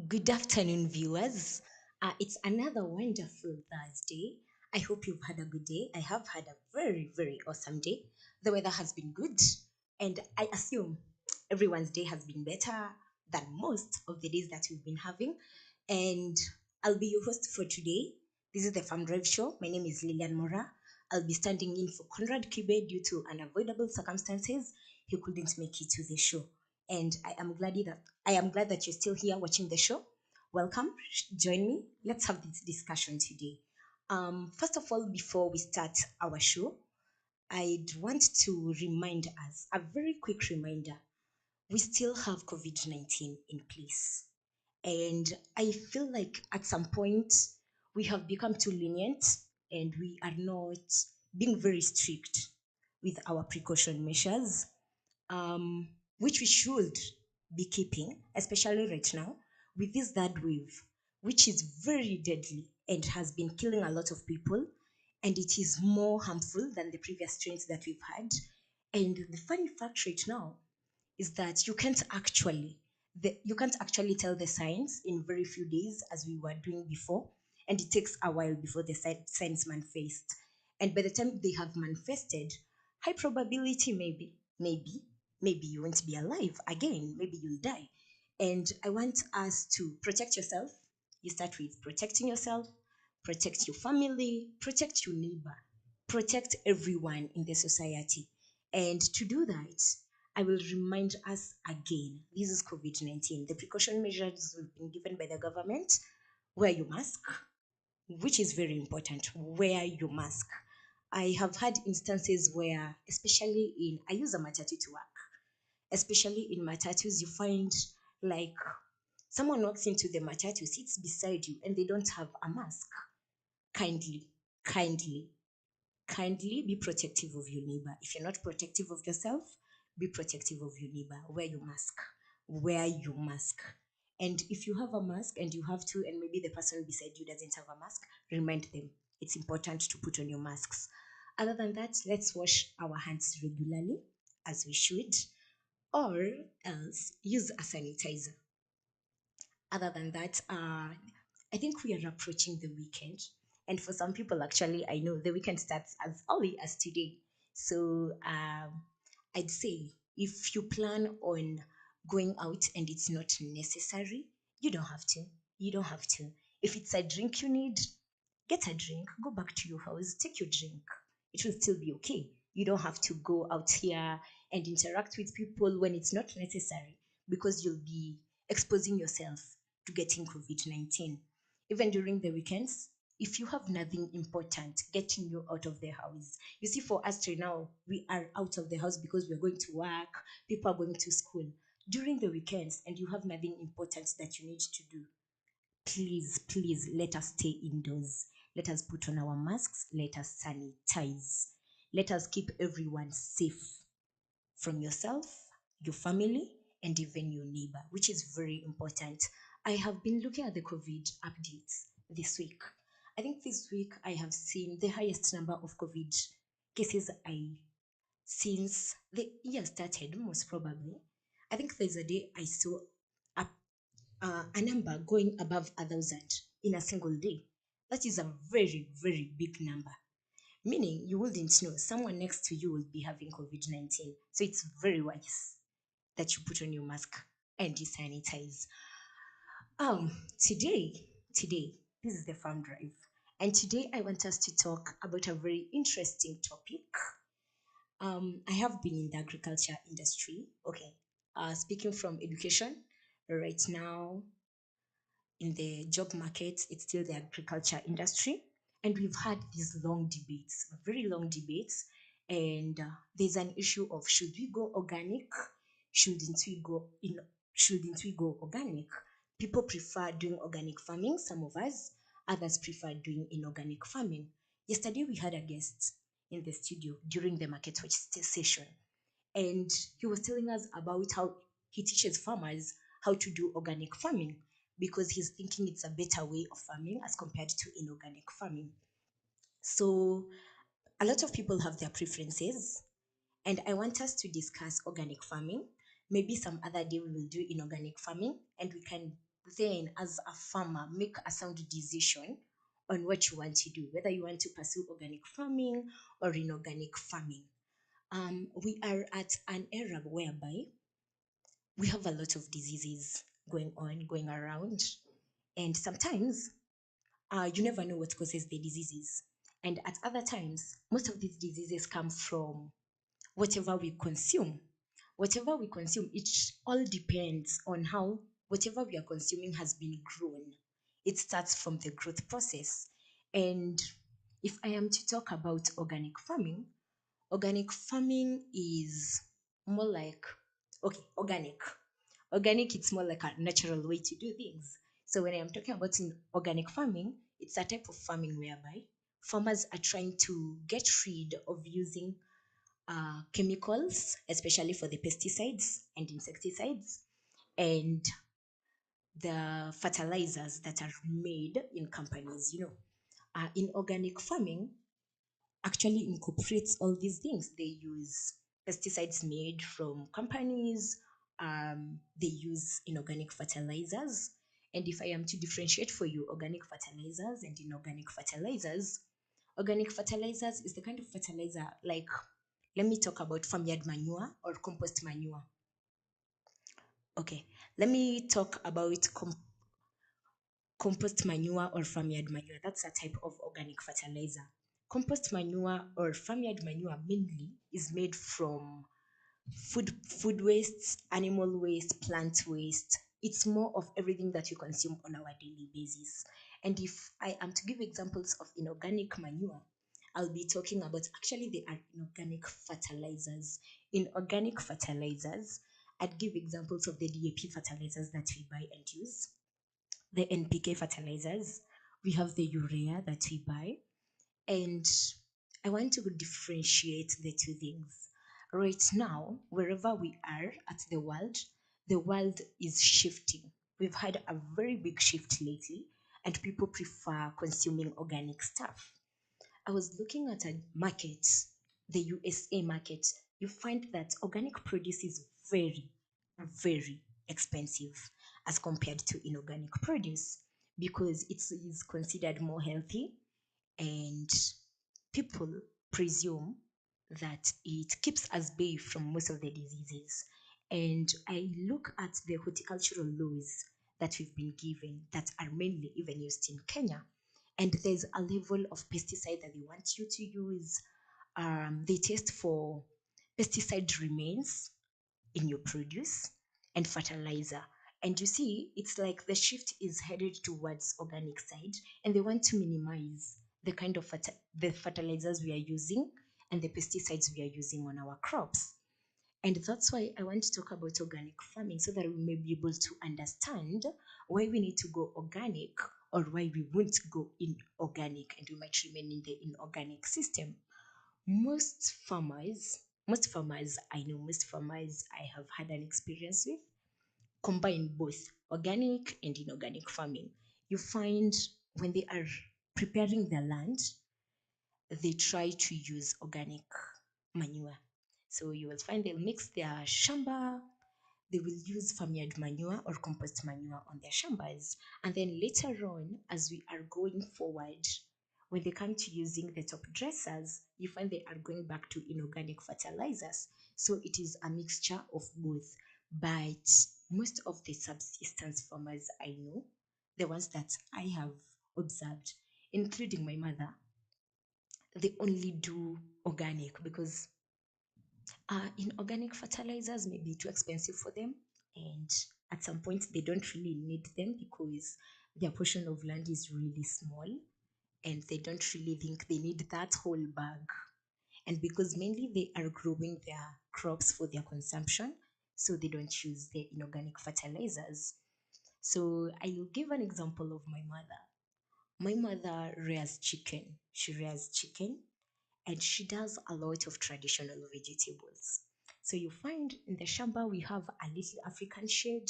Good afternoon, viewers. It's another wonderful Thursday. I hope you've had a good day. I have had a very, very awesome day. The weather has been good, and I assume everyone's day has been better than most of the days that we've been having. And I'll be your host for today. This is the Farm Drive Show. My name is Lilian Mora. I'll be standing in for Conrad Kibe due to unavoidable circumstances. He couldn't make it to the show, and I am glad that you're still here watching the show. Welcome, join me. Let's have this discussion today. First of all, before we start our show, I'd want to remind us a very quick reminder: we still have COVID 19 in place, and I feel like at some point we have become too lenient and we are not being very strict with our precaution measures, um, which we should be keeping, especially right now with this third wave, which is very deadly and has been killing a lot of people. And it is more harmful than the previous strains that we've had. And the funny fact right now is that you can't actually tell the signs in very few days as we were doing before, and it takes a while before the signs manifest. And by the time they have manifested, high probability, maybe you won't be alive again, maybe you'll die. And I want us to protect yourself. You start with protecting yourself, protect your family, protect your neighbor, protect everyone in the society. And to do that, I will remind us again, this is COVID 19. The precaution measures have been given by the government. Wear your mask, which is very important. Wear your mask. I have had instances where, especially I use a matatu to work, especially in matatus, you find like someone walks into the matatu, sits beside you, and they don't have a mask. Kindly, kindly, kindly be protective of your neighbor. If you're not protective of yourself, be protective of your neighbor. Wear your mask. Wear your mask. And if you have a mask and you have to, and maybe the person beside you doesn't have a mask, remind them it's important to put on your masks. Other than that, let's wash our hands regularly as we should, or else use a sanitizer. Other than that, I think we are approaching the weekend. And for some people, actually, I know the weekend starts as early as today. So I'd say if you plan on going out and it's not necessary, you don't have to. You don't have to. If it's a drink you need, get a drink, go back to your house, take your drink. It will still be okay. You don't have to go out here and interact with people when it's not necessary, because you'll be exposing yourself to getting COVID 19. Even during the weekends, if you have nothing important getting you out of the house. You see, for us right now, we are out of the house because we're going to work, people are going to school. During the weekends, and you have nothing important that you need to do, please, please let us stay indoors. Let us put on our masks. Let us sanitize. Let us keep everyone safe from yourself, your family, and even your neighbor, which is very important. I have been looking at the COVID updates this week. I think this week I have seen the highest number of COVID cases I since the year started, most probably. I think there's a day I saw a a number going above 1,000 in a single day. That is a very, very big number. Meaning you wouldn't know someone next to you will be having COVID 19. So it's very wise that you put on your mask and you sanitize. Um, today, today, this is the farm drive. And today I want us to talk about a very interesting topic. I have been in the agriculture industry. Okay. Speaking from education, right now in the job market, it's still the agriculture industry. And we've had these long debates, very long debates. And there's an issue of should we go organic? Shouldn't we go in? Shouldn't we go organic? People prefer doing organic farming, some of us, others prefer doing inorganic farming. Yesterday we had a guest in the studio during the market watch session, and he was telling us about how he teaches farmers how to do organic farming because he's thinking it's a better way of farming as compared to inorganic farming. So a lot of people have their preferences, and I want us to discuss organic farming. Maybe some other day we will do inorganic farming, and we can then as a farmer make a sound decision on what you want to do, whether you want to pursue organic farming or inorganic farming. We are at an era whereby we have a lot of diseases going around, and sometimes you never know what causes the diseases. And at other times, most of these diseases come from whatever we consume. Whatever we consume, it all depends on how whatever we are consuming has been grown. It starts from the growth process. And if I am to talk about organic farming is more like, okay, organic. Organic, it's more like a natural way to do things. So when I'm talking about in organic farming, it's a type of farming whereby farmers are trying to get rid of using chemicals, especially for the pesticides and insecticides, and the fertilizers that are made in companies. In organic farming, actually incorporates all these things. They use pesticides made from companies, they use inorganic fertilizers. And if I am to differentiate for you organic fertilizers and inorganic fertilizers, organic fertilizers is the kind of fertilizer like, let me talk about farmyard manure or compost manure. Okay, let me talk about compost manure or farmyard manure. That's a type of organic fertilizer. Compost manure or farmyard manure mainly is made from food waste, animal waste, plant waste. It's more of everything that you consume on our daily basis. And if I am to give examples of inorganic manure, I'll be talking about, actually they are inorganic fertilizers. In organic fertilizers, I'd give examples of the DAP fertilizers that we buy and use, the NPK fertilizers, we have the urea that we buy, and I want to differentiate the two things. Right now, wherever we are at the world is shifting. We've had a very big shift lately, and people prefer consuming organic stuff. I was looking at a market, the USA market. You find that organic produce is very, very expensive as compared to inorganic produce because it is considered more healthy, and people presume that it keeps us bay from most of the diseases. And I look at the horticultural laws that we've been given that are mainly even used in Kenya, and there's a level of pesticide that they want you to use. They test for pesticide remains in your produce and fertilizer. And you see, it's like the shift is headed towards organic side, and they want to minimize the kind of the fertilizers we are using and the pesticides we are using on our crops. And that's why I want to talk about organic farming so that we may be able to understand why we need to go organic or why we won't go inorganic and we might remain in the inorganic system. Most farmers I know, most farmers I have had an experience with, combine both organic and inorganic farming. You find when they are preparing their land, they try to use organic manure. So you will find they'll mix their shamba, they will use farmyard manure or compost manure on their shambas. And then later on, as we are going forward, when they come to using the top dressers, you find they are going back to inorganic fertilizers. So it is a mixture of both. But most of the subsistence farmers I know, the ones that I have observed, including my mother, they only do organic because inorganic fertilizers may be too expensive for them, and at some point they don't really need them because their portion of land is really small and they don't really think they need that whole bag. And because mainly they are growing their crops for their consumption, so they don't use the inorganic fertilizers. So I will give an example of my mother. My mother rears chicken. She rears chicken and she does a lot of traditional vegetables. So you find in the shamba we have a little African shade,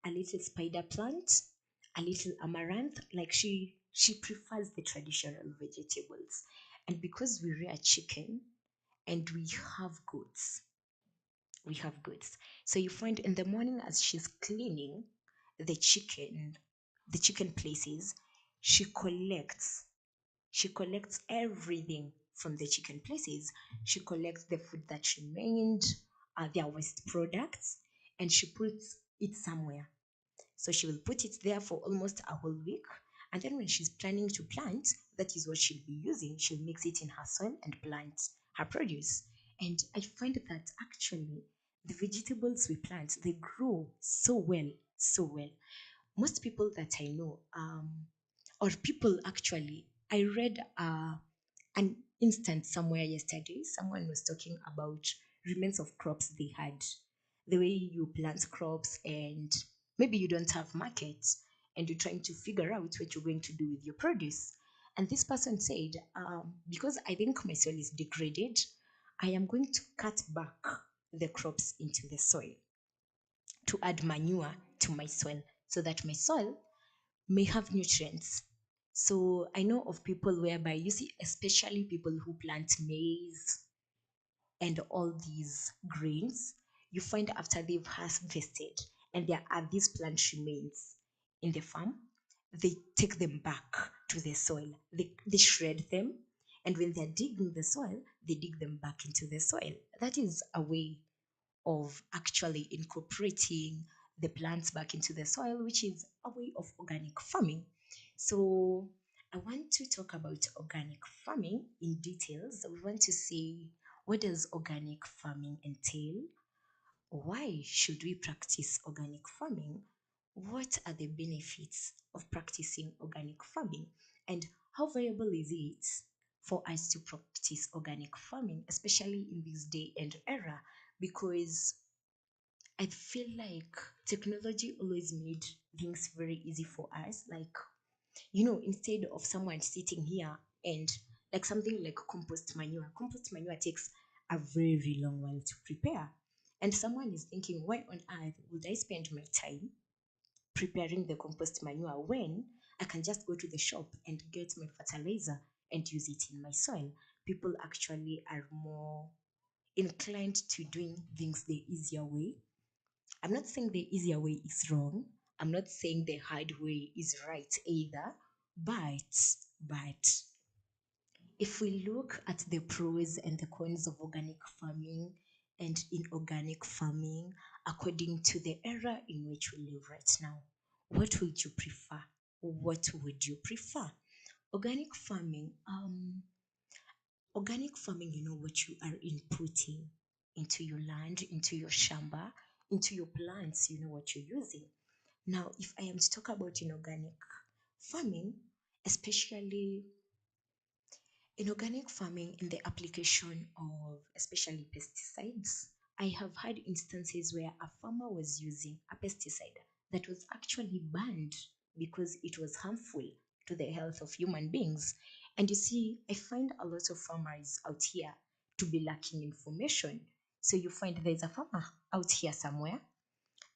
a little spider plant, a little amaranth. Like she prefers the traditional vegetables. And because we rear chicken and have goats, we have goats. So you find in the morning as she's cleaning, the chicken, the chicken places, she collects she collects everything from the chicken places. She collects the food that remained, their waste products, and she puts it somewhere. So she will put it there for almost a whole week. And then when she's planning to plant, that is what she'll be using. She'll mix it in her soil and plant her produce. And I find that actually the vegetables we plant, they grow so well, so well. Most people that I know, or people actually, I read an instance somewhere yesterday. Someone was talking about remains of crops they had, the way you plant crops, and maybe you don't have markets and you're trying to figure out what you're going to do with your produce. And this person said, because I think my soil is degraded, I am going to cut back the crops into the soil to add manure to my soil so that my soil may have nutrients. So I know of people whereby you see, especially people who plant maize and all these grains, you find after they've harvested and there are these plant remains in the farm, they take them back to the soil. They shred them, and when they're digging the soil, they dig them back into the soil. That is a way of actually incorporating the plants back into the soil, which is a way of organic farming. So, I want to talk about organic farming in details. We want to see, what does organic farming entail? Why should we practice organic farming? What are the benefits of practicing organic farming? And how viable is it for us to practice organic farming, especially in this day and era? Because I feel like technology always made things very easy for us. Like, instead of someone sitting here and like something like compost manure takes a very long while to prepare. And someone is thinking, why on earth would I spend my time preparing the compost manure when I can just go to the shop and get my fertilizer and use it in my soil? People actually are more inclined to doing things the easier way. I'm not saying the easier way is wrong. I'm not saying the hard way is right either. But if we look at the pros and the cons of organic farming and inorganic farming, according to the era in which we live right now, what would you prefer? What would you prefer? Organic farming, you know what you are inputting into your land, into your shamba, into your plants, you know what you're using. Now, if I am to talk about inorganic farming, especially in organic farming, in the application of especially pesticides, I have had instances where a farmer was using a pesticide that was actually banned because it was harmful to the health of human beings. And you see, I find a lot of farmers out here to be lacking information. So you find there's a farmer out here somewhere,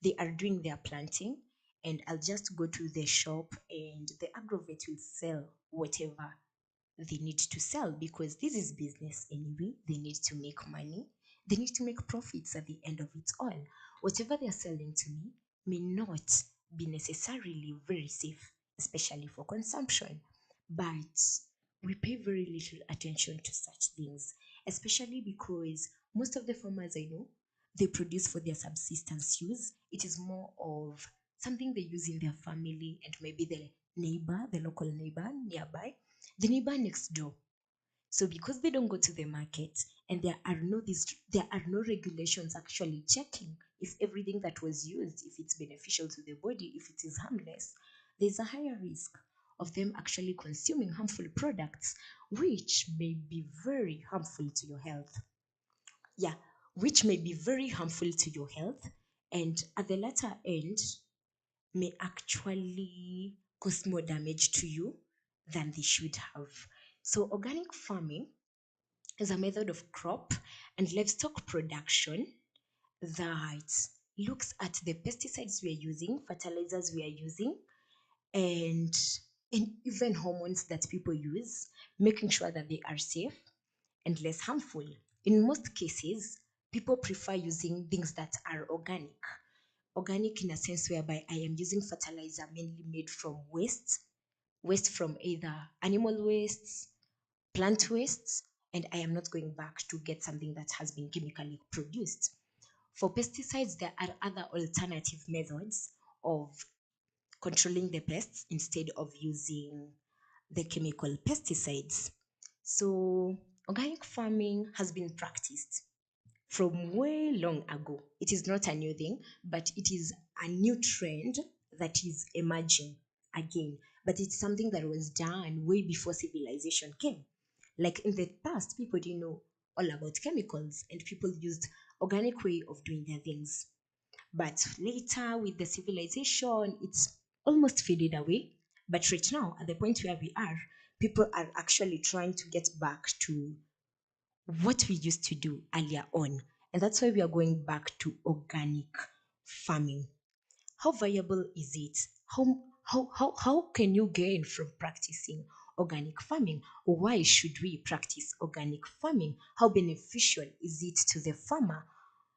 they are doing their planting, and I'll just go to the shop and the agrovet will sell whatever they need to sell, because this is business anyway. They need to make money. They need to make profits at the end of it all. Whatever they're selling to me may not be necessarily very safe, especially for consumption. But we pay very little attention to such things, especially because most of the farmers I know, they produce for their subsistence use. It is more of something they use in their family and maybe the local neighbor nearby, the neighbor next door. So because they don't go to the market and there are no regulations actually checking if everything that was used, if it's beneficial to the body, if it is harmless, there's a higher risk of them actually consuming harmful products, which may be very harmful to your health. Yeah, which may be very harmful to your health, and at the latter end may actually cause more damage to you than they should have. So, organic farming is a method of crop and livestock production that looks at the pesticides we are using, fertilizers we are using, and, and even hormones that people use, making sure that they are safe and less harmful. In most cases, people prefer using things that are organic Organic in a sense whereby I am using fertilizer mainly made from waste from either animal wastes, plant wastes, and I am not going back to get something that has been chemically produced. For pesticides, there are other alternative methods of controlling the pests instead of using the chemical pesticides. So, organic farming has been practiced from way long ago. It is not a new thing, but it is a new trend that is emerging again. But it's something that was done way before civilization came. Like in the past, people didn't know all about chemicals and people used organic way of doing their things. But later with the civilization, it's almost faded away. But right now, at the point where we are, people are actually trying to get back to what we used to do earlier on. And that's why we are going back to organic farming. How viable is it? How can you gain from practicing organic farming? Why should we practice organic farming? How beneficial is it to the farmer?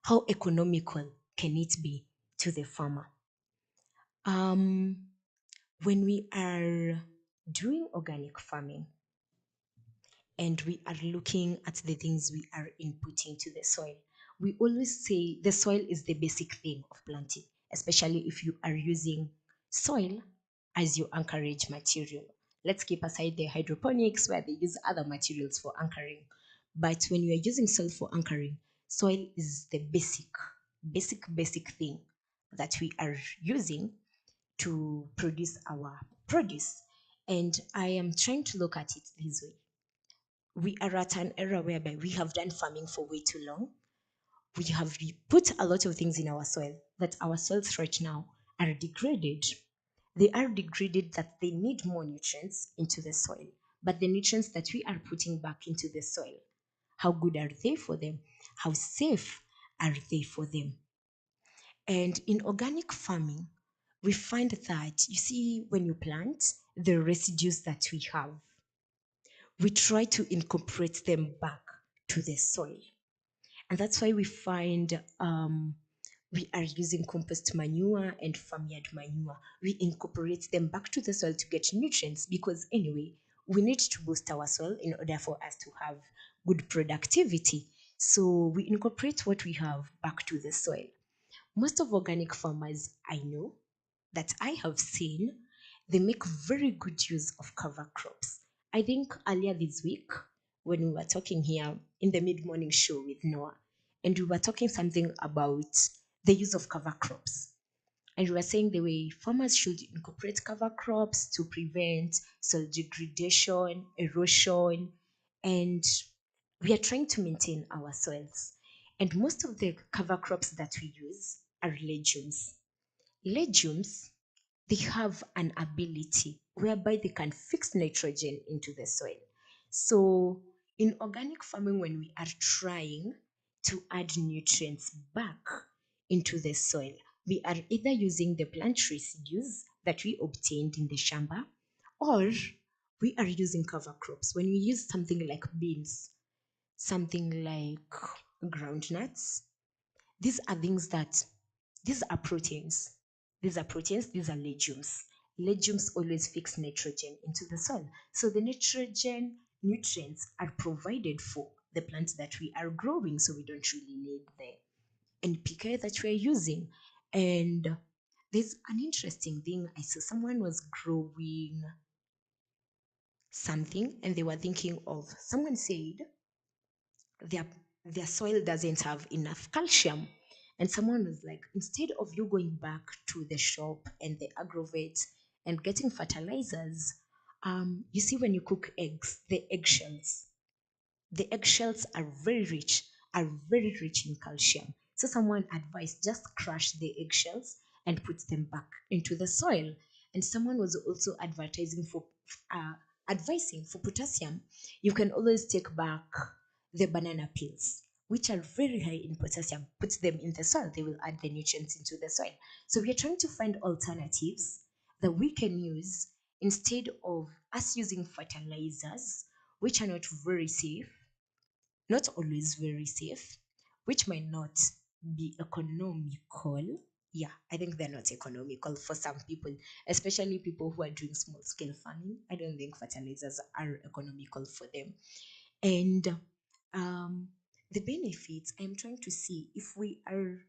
How economical can it be to the farmer? Um, when we are doing organic farming, and we are looking at the things we are inputting to the soil. We always say the soil is the basic thing of planting, especially if you are using soil as your anchorage material. Let's keep aside the hydroponics where they use other materials for anchoring. But when you are using soil for anchoring, soil is the basic thing that we are using to produce our produce. And I am trying to look at it this way: we are at an era whereby we have done farming for way too long. We have put a lot of things in our soil that our soils right now are degraded. They are degraded that they need more nutrients into the soil. But the nutrients that we are putting back into the soil, how good are they for them? How safe are they for them? And in organic farming, we find that, you see, when you plant, the residues that we have, we try to incorporate them back to the soil. And that's why we find we are using compost manure and farmyard manure. We incorporate them back to the soil to get nutrients because, anyway, we need to boost our soil in order for us to have good productivity. So we incorporate what we have back to the soil. Most of organic farmers I know that I have seen, they make very good use of cover crops. I think earlier this week, when we were talking here in the mid morning show with Noah, and we were talking something about the use of cover crops. And we were saying the way farmers should incorporate cover crops to prevent soil degradation, erosion, and we are trying to maintain our soils. And most of the cover crops that we use are legumes. Legumes, they have an ability whereby they can fix nitrogen into the soil. So, in organic farming, when we are trying to add nutrients back into the soil, we are either using the plant residues that we obtained in the shamba, or we are using cover crops. When we use something like beans, something like groundnuts, these are things that, these are proteins. These are proteins, these are legumes. Legumes always fix nitrogen into the soil. So the nitrogen nutrients are provided for the plants that we are growing, so we don't really need the NPK that we're using. And there's an interesting thing. I saw someone was growing something and they were thinking of, someone said their their soil doesn't have enough calcium. And someone was like, instead of you going back to the shop and the agrovet and getting fertilizers, you see, when you cook eggs, the eggshells are very rich in calcium. So someone advised just crush the eggshells and put them back into the soil. And someone was also uh, advising for potassium. You can always take back the banana peels, which are very high in potassium. Put them in the soil; they will add the nutrients into the soil. So we are trying to find alternatives that we can use instead of us using fertilizers, which are not very safe, not always very safe, which might not be economical. Yeah, I think they're not economical for some people, especially people who are doing small scale farming. I don't think fertilizers are economical for them. And um, the benefits, I'm trying to see if we are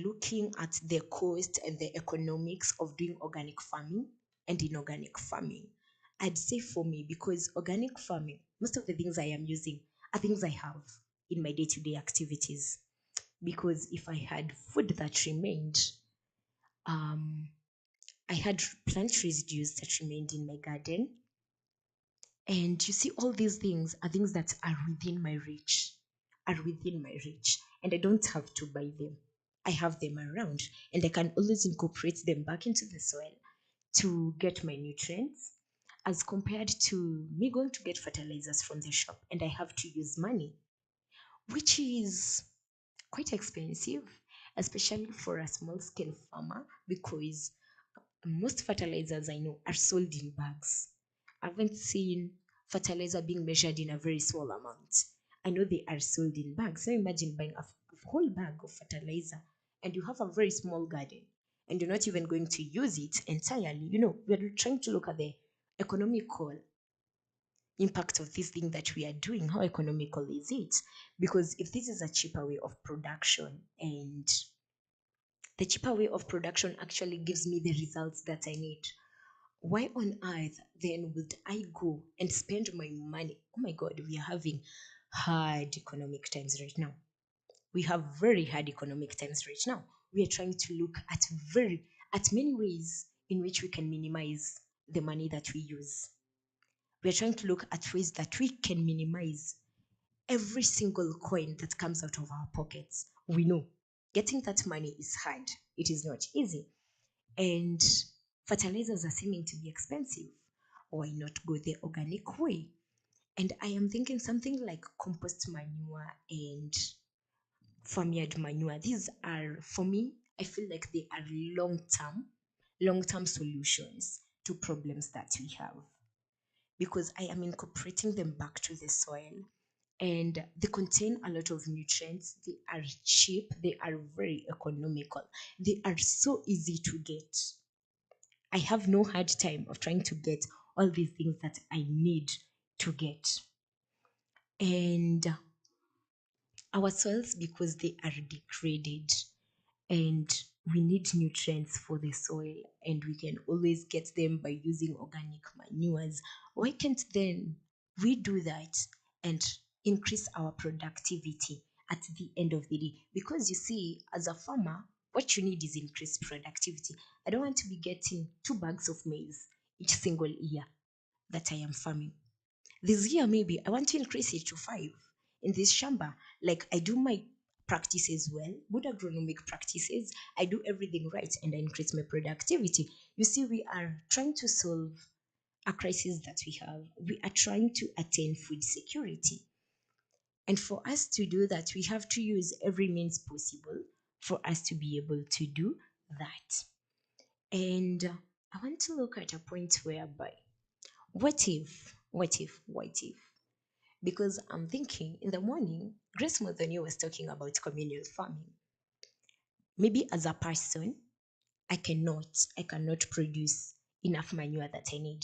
looking at the cost and the economics of doing organic farming and inorganic farming. I'd say for me, because organic farming, most of the things I am using are things I have in my day-to-day activities. Because if I had food that remained, um, I had plant residues that remained in my garden. And you see, all these things are things that are within my reach, are within my reach. And I don't have to buy them. I have them around, and I can always incorporate them back into the soil to get my nutrients, as compared to me going to get fertilizers from the shop and I have to use money, which is quite expensive, especially for a small scale farmer, because most fertilizers I know are sold in bags. I haven't seen fertilizer being measured in a very small amount. I know they are sold in bags. So imagine buying a whole bag of fertilizer and you have a very small garden and you're not even going to use it entirely. We're trying to look at the economical impact of this thing that we are doing. How economical is it? Because if this is a cheaper way of production, and the cheaper way of production actually gives me the results that I need, why on earth then would I go and spend my money? Oh my God, we are having hard economic times right now. We have very hard economic times right now. We are trying to look at many ways in which we can minimize the money that we use. We are trying to look at ways that we can minimize every single coin that comes out of our pockets. We know getting that money is hard. It is not easy. And fertilizers are seeming to be expensive. Why not go the organic way? And I am thinking something like compost manure and farmyard manure. These are, for me, I feel like they are long term solutions to problems that we have, because I am incorporating them back to the soil, and they contain a lot of nutrients. They are cheap, they are very economical, they are so easy to get. I have no hard time of trying to get all these things that I need to get. And our soils, because they are degraded, and we need nutrients for the soil, and we can always get them by using organic manures. Why can't then we do that and increase our productivity at the end of the day? Because you see, as a farmer, what you need is increased productivity. I don't want to be getting 2 bags of maize each single year that I am farming. This year, maybe I want to increase it to 5 in this shamba. Like, I do my practices well, good agronomic practices. I do everything right and I increase my productivity. You see, we are trying to solve a crisis that we have. We are trying to attain food security. And for us to do that, we have to use every means possible for us to be able to do that. And I want to look at a point whereby, what if? Because I'm thinking in the morning, Grace Mothoni was talking about communal farming. Maybe as a person, I cannot produce enough manure that I need.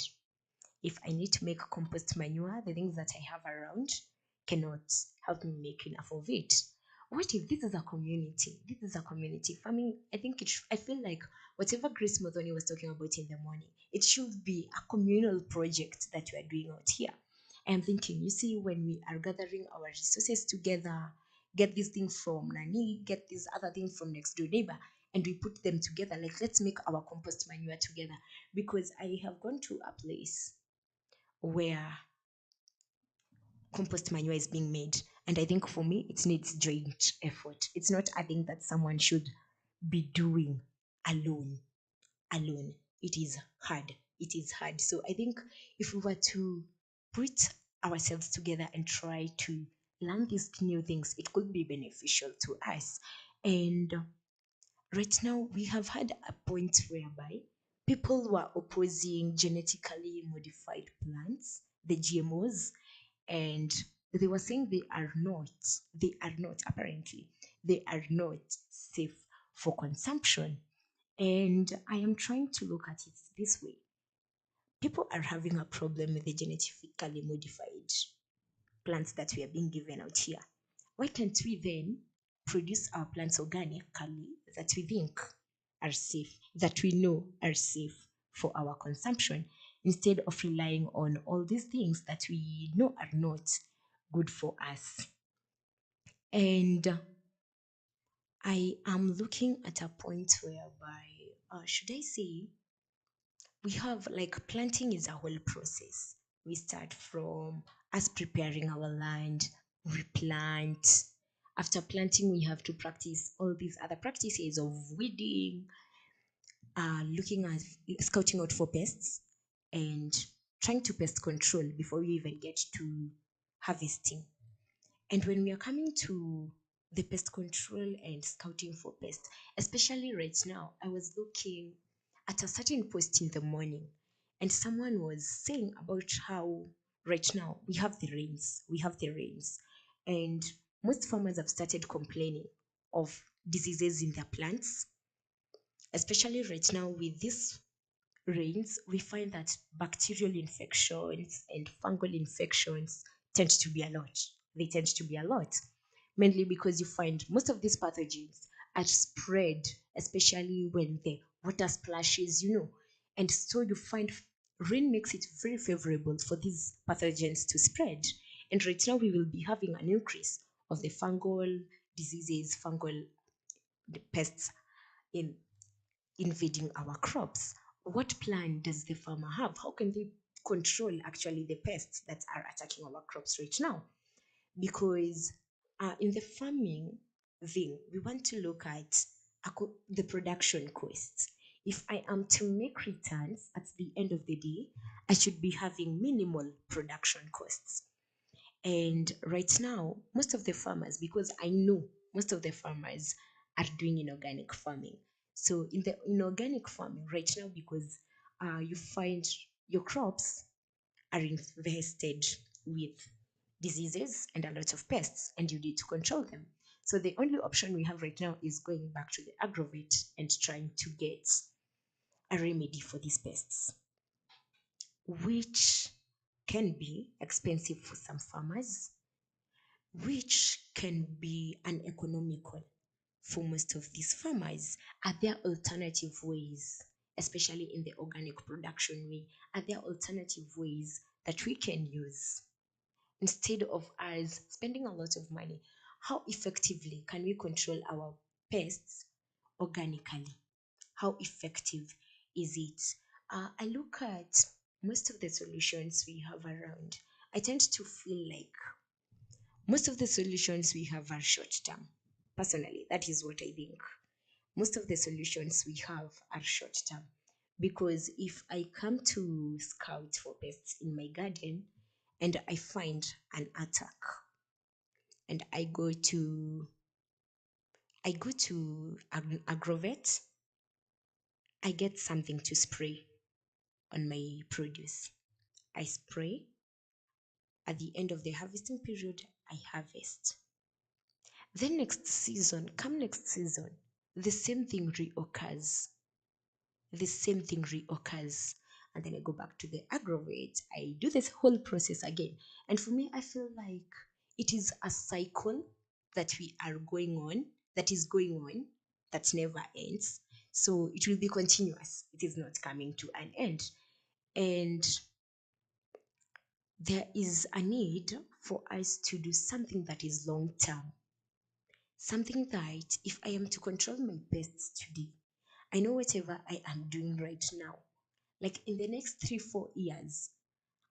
If I need to make compost manure, the things that I have around cannot help me make enough of it. What if this is a community? This is a community farming. I feel like whatever Grace Mothoni was talking about in the morning, it should be a communal project that we are doing out here. I'm thinking, you see, when we are gathering our resources together, get this thing from Nani, get this other thing from next door neighbor, and we put them together, like, let's make our compost manure together. Because I have gone to a place where compost manure is being made. And I think for me, it needs joint effort. It's not a thing that someone should be doing alone. Alone. It is hard. It is hard. So I think if we were to put ourselves together and try to learn these new things, it could be beneficial to us. And right now, we have had a point whereby people were opposing genetically modified plants, the GMOs, and they were saying they are not apparently, they are not safe for consumption. And I am trying to look at it this way. People are having a problem with the genetically modified plants that we are being given out here. Why can't we then produce our plants organically that we think are safe, that we know are safe for our consumption, instead of relying on all these things that we know are not good for us? And I am looking at a point whereby, should I say, we have like planting is a whole process. We start from us preparing our land, we plant. After planting, we have to practice all these other practices of weeding, looking at scouting out for pests, and trying to pest control before we even get to harvesting. And when we are coming to the pest control and scouting for pests, especially right now, I was looking at a certain post in the morning, and someone was saying about how right now we have the rains, and most farmers have started complaining of diseases in their plants, especially right now with this rains, we find that bacterial infections and fungal infections tend to be a lot. They tend to be a lot, mainly because you find most of these pathogens are spread, especially when the water splashes, and so you find rain makes it very favorable for these pathogens to spread. And right now, we will be having an increase of the fungal diseases, fungal pests in invading our crops. What plan does the farmer have? How can they control actually the pests that are attacking our crops right now? Because in the farming thing, we want to look at the production costs. If I am to make returns at the end of the day, I should be having minimal production costs. And right now, most of the farmers, because I know most of the farmers are doing inorganic farming. So in the inorganic farming right now, because you find your crops are infested with diseases and a lot of pests, and you need to control them. So the only option we have right now is going back to the aggrovate and trying to get a remedy for these pests, which can be expensive for some farmers, which can be uneconomical for most of these farmers. Are there alternative ways, especially in the organic production way? Are there alternative ways that we can use instead of us spending a lot of money? How effectively can we control our pests organically? How effective is it? I look at most of the solutions we have around. I tend to feel like most of the solutions we have are short term. Personally, that is what I think. Most of the solutions we have are short term. Because if I come to scout for pests in my garden and I find an attack and I go to aggrovate, I get something to spray on my produce. I spray. At the end of the harvesting period, I harvest. Then next season, the same thing reoccurs. The same thing reoccurs. And then I go back to the aggravate. I do this whole process again. And for me, I feel like it is a cycle that we are going on, that is going on, that never ends. So it will be continuous. It is not coming to an end. And there is a need for us to do something that is long term. Something that if I am to control my pests today, I know whatever I am doing right now, like in the next 3, 4 years,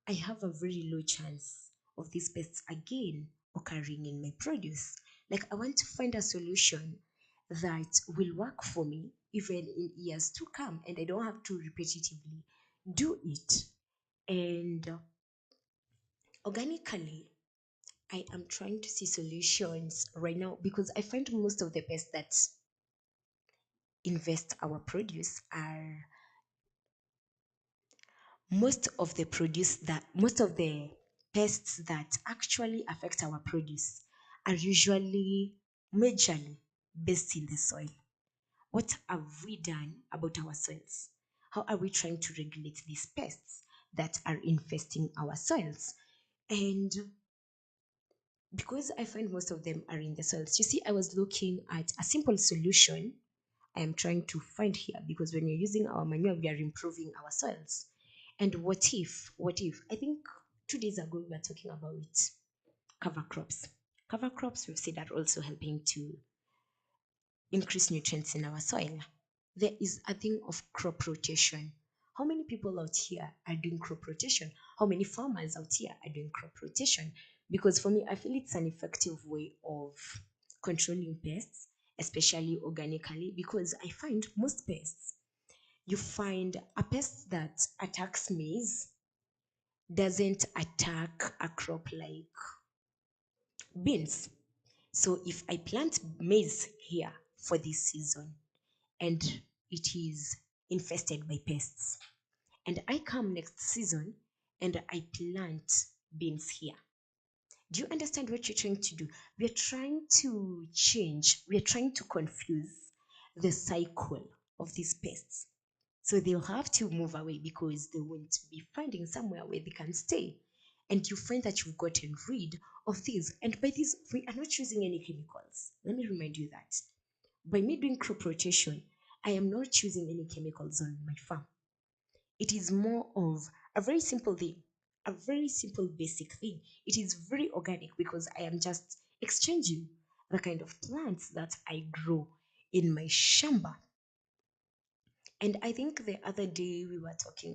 I have a very low chance of these pests again occurring in my produce. Like I want to find a solution that will work for me even in years to come, and I don't have to repetitively do it. And organically, I am trying to see solutions right now because I find most of the pests that invest our produce are most of the pests that actually affect our produce are usually majorly based in the soil. What have we done about our soils? How are we trying to regulate these pests that are infesting our soils? And because I find most of them are in the soils, you see, I was looking at a simple solution I am trying to find here, because when you're using our manure, we are improving our soils. And what if, I think 2 days ago we were talking about cover crops. Cover crops, we've said, are also helping to increase nutrients in our soil. There is a thing of crop rotation. How many people out here are doing crop rotation? How many farmers out here are doing crop rotation? Because for me, I feel it's an effective way of controlling pests, especially organically, because I find most pests, you find a pest that attacks maize doesn't attack a crop like beans. So if I plant maize here for this season and it is infested by pests, and I come next season and I plant beans here, do you understand what you're trying to do? We're trying to change, we're trying to confuse the cycle of these pests. So they'll have to move away because they won't be finding somewhere where they can stay. And you find that you've gotten rid of these. And by this, we are not using any chemicals. Let me remind you that. By me doing crop rotation, I am not using any chemicals on my farm. It is more of a very simple thing, a very simple basic thing. It is very organic because I am just exchanging the kind of plants that I grow in my shamba. And I think the other day we were talking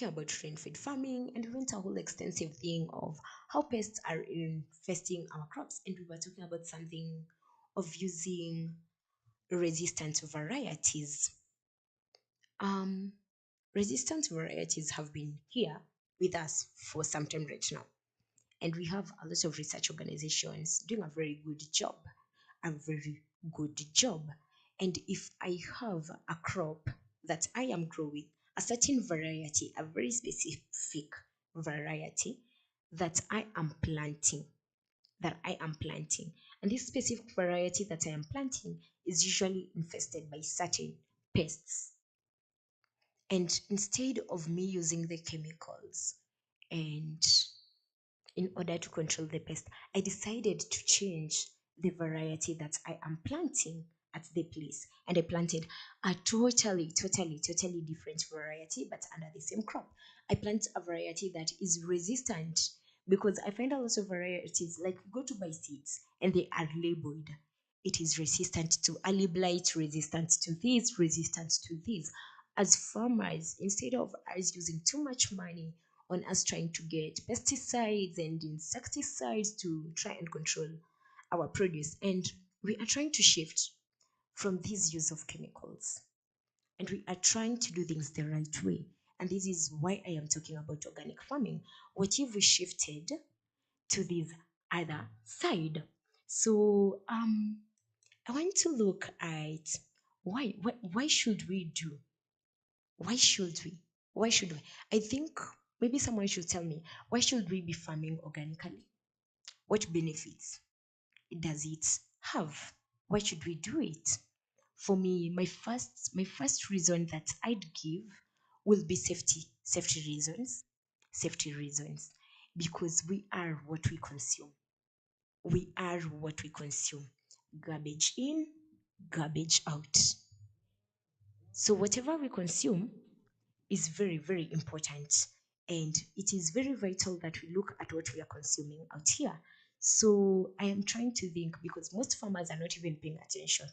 about rain-fed farming, and we went a whole extensive thing of how pests are infesting our crops, and we were talking about something of using resistant varieties. Um, Resistant varieties have been here with us for some time right now. And we have a lot of research organizations doing a very good job, a very good job. And if I have a crop that I am growing, a certain variety, a very specific variety that I am planting, and this specific variety that I am planting is usually infested by certain pests. And instead of me using the chemicals and in order to control the pest, I decided to change the variety that I am planting at the place. And I planted a totally different variety, but under the same crop. I plant a variety that is resistant, because I find a lot of varieties, like go to buy seeds and they are labeled. It is resistant to early blight, resistant to this, resistant to this. As farmers, instead of us using too much money on us trying to get pesticides and insecticides to try and control our produce. And we are trying to shift from this use of chemicals. And we are trying to do things the right way. And this is why I am talking about organic farming. What if we shifted to this other side? So I want to look at why should we do why should we? Why should we? I think maybe someone should tell me, why should we be farming organically? What benefits does it have? Why should we do it? For me, my first reason that I'd give will be safety. Safety reasons. Because we are what we consume. We are what we consume. Garbage in, garbage out. So whatever we consume is very, very important. And it is very vital that we look at what we are consuming out here. So I am trying to think, because most farmers are not even paying attention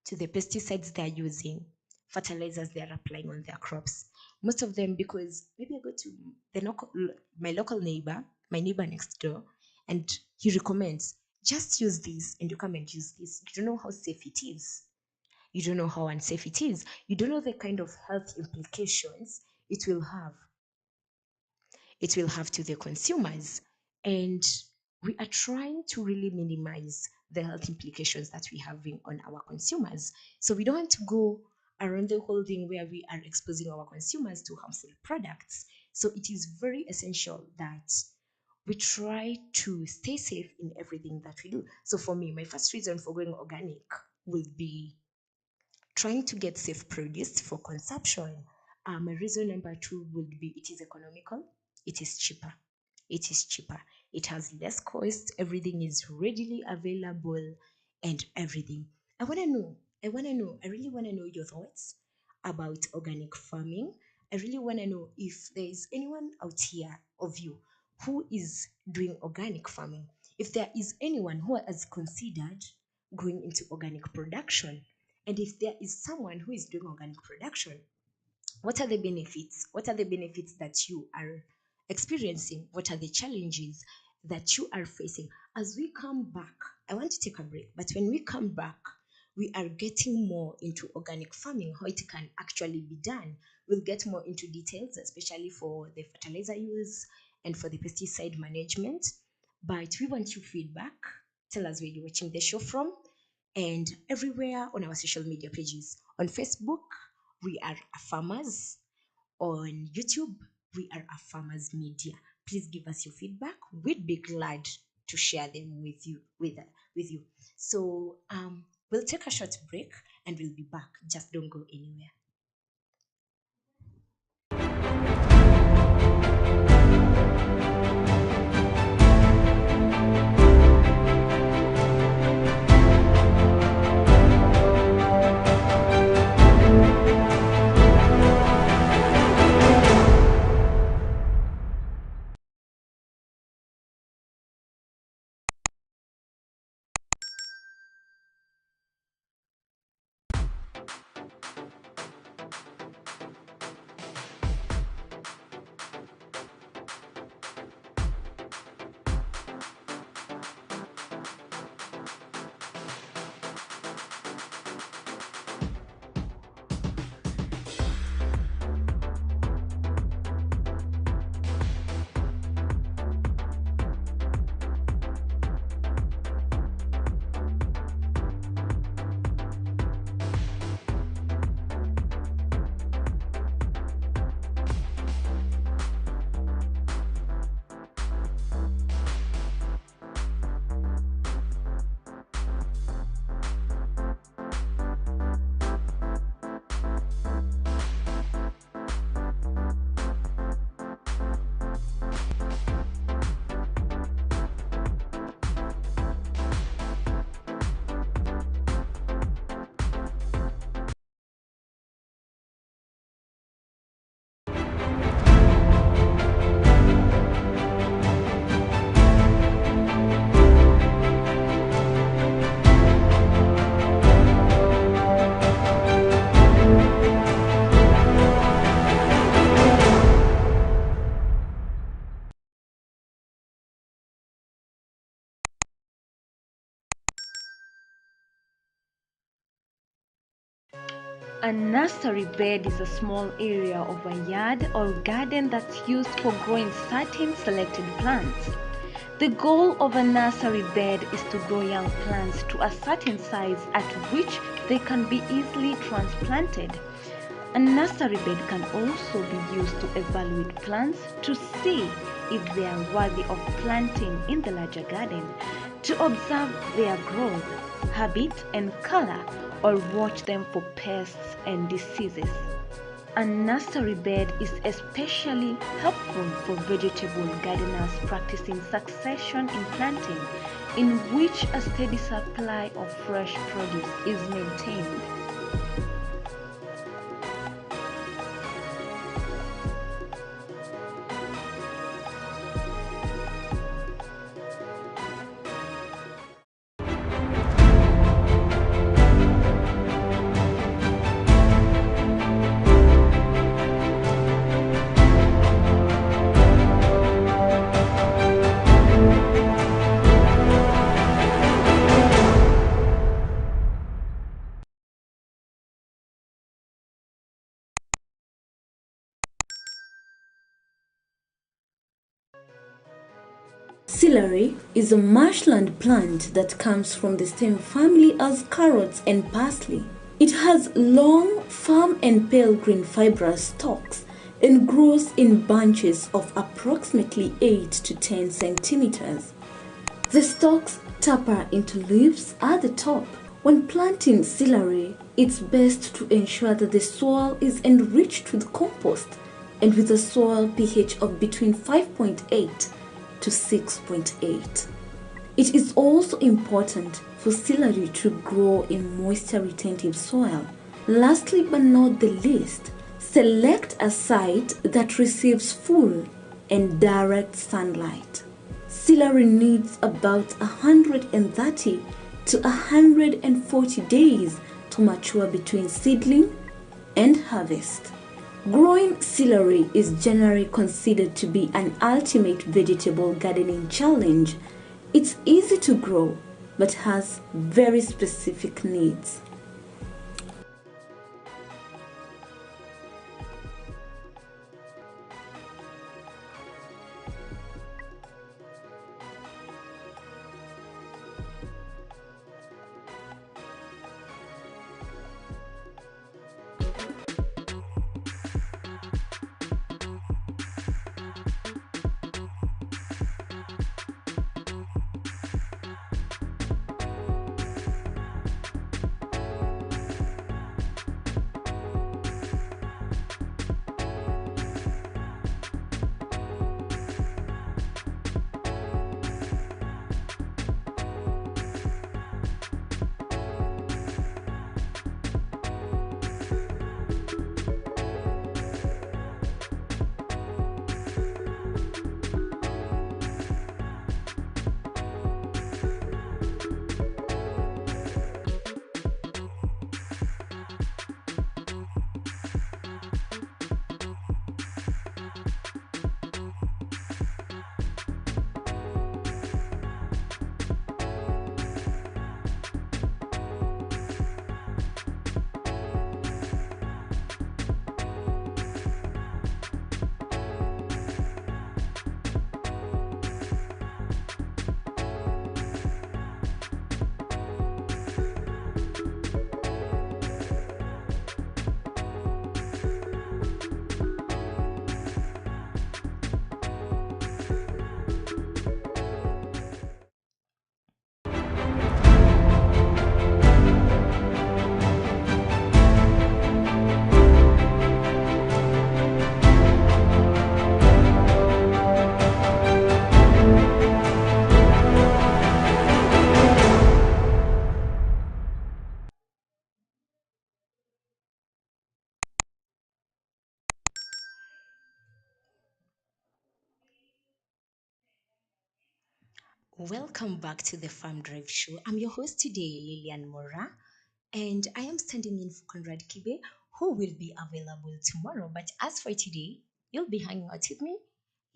to the pesticides they're using, fertilizers they're applying on their crops. Most of them, because maybe I go to my local neighbor, my neighbor next door, and he recommends, just use this, and you come and use this. You don't know how safe it is. You don't know how unsafe it is. You don't know the kind of health implications it will have. It will have to the consumers. And we are trying to really minimize the health implications that we're having on our consumers. So we don't want to go around the whole thing where we are exposing our consumers to harmful products. So it is very essential that we try to stay safe in everything that we do. So for me, my first reason for going organic will be trying to get safe produce for consumption. My reason number two would be it is economical, it is cheaper. It is cheaper. It has less cost. Everything is readily available and everything. I want to know. I really want to know your thoughts about organic farming. I really want to know if there is anyone out here of you who is doing organic farming. If there is anyone who has considered going into organic production, and if there is someone who is doing organic production, what are the benefits? What are the benefits that you are experiencing? What are the challenges that you are facing? As we come back, I want to take a break, but when we come back, we are getting more into organic farming, how it can actually be done. We'll get more into details, especially for the fertilizer use and for the pesticide management. But we want your feedback. Tell us where you're watching the show from, and everywhere on our social media pages. On Facebook, we are farmers. On YouTube, we are a farmers media. Please give us your feedback. We'd be glad to share them with you. So we'll take a short break and we'll be back. Just don't go anywhere. A nursery bed is a small area of a yard or garden that's used for growing certain selected plants. The goal of a nursery bed is to grow young plants to a certain size at which they can be easily transplanted. A nursery bed can also be used to evaluate plants to see if they are worthy of planting in the larger garden, to observe their growth, habit, and color, or watch them for pests and diseases. A nursery bed is especially helpful for vegetable gardeners practicing succession in planting, in which a steady supply of fresh produce is maintained. Celery is a marshland plant that comes from the same family as carrots and parsley. It has long, firm and pale green fibrous stalks and grows in bunches of approximately 8 to 10 centimeters. The stalks taper into leaves at the top. When planting celery, it's best to ensure that the soil is enriched with compost and with a soil pH of between 5.8 to 6.8. It is also important for celery to grow in moisture-retentive soil. Lastly but not the least, select a site that receives full and direct sunlight. Celery needs about 130 to 140 days to mature between seedling and harvest. Growing celery is generally considered to be an ultimate vegetable gardening challenge. It's easy to grow but has very specific needs. Welcome back to the Farm Drive Show. I'm your host today, Lilian Mora, and I am standing in for Conrad Kibe, who will be available tomorrow. But as for today, you'll be hanging out with me,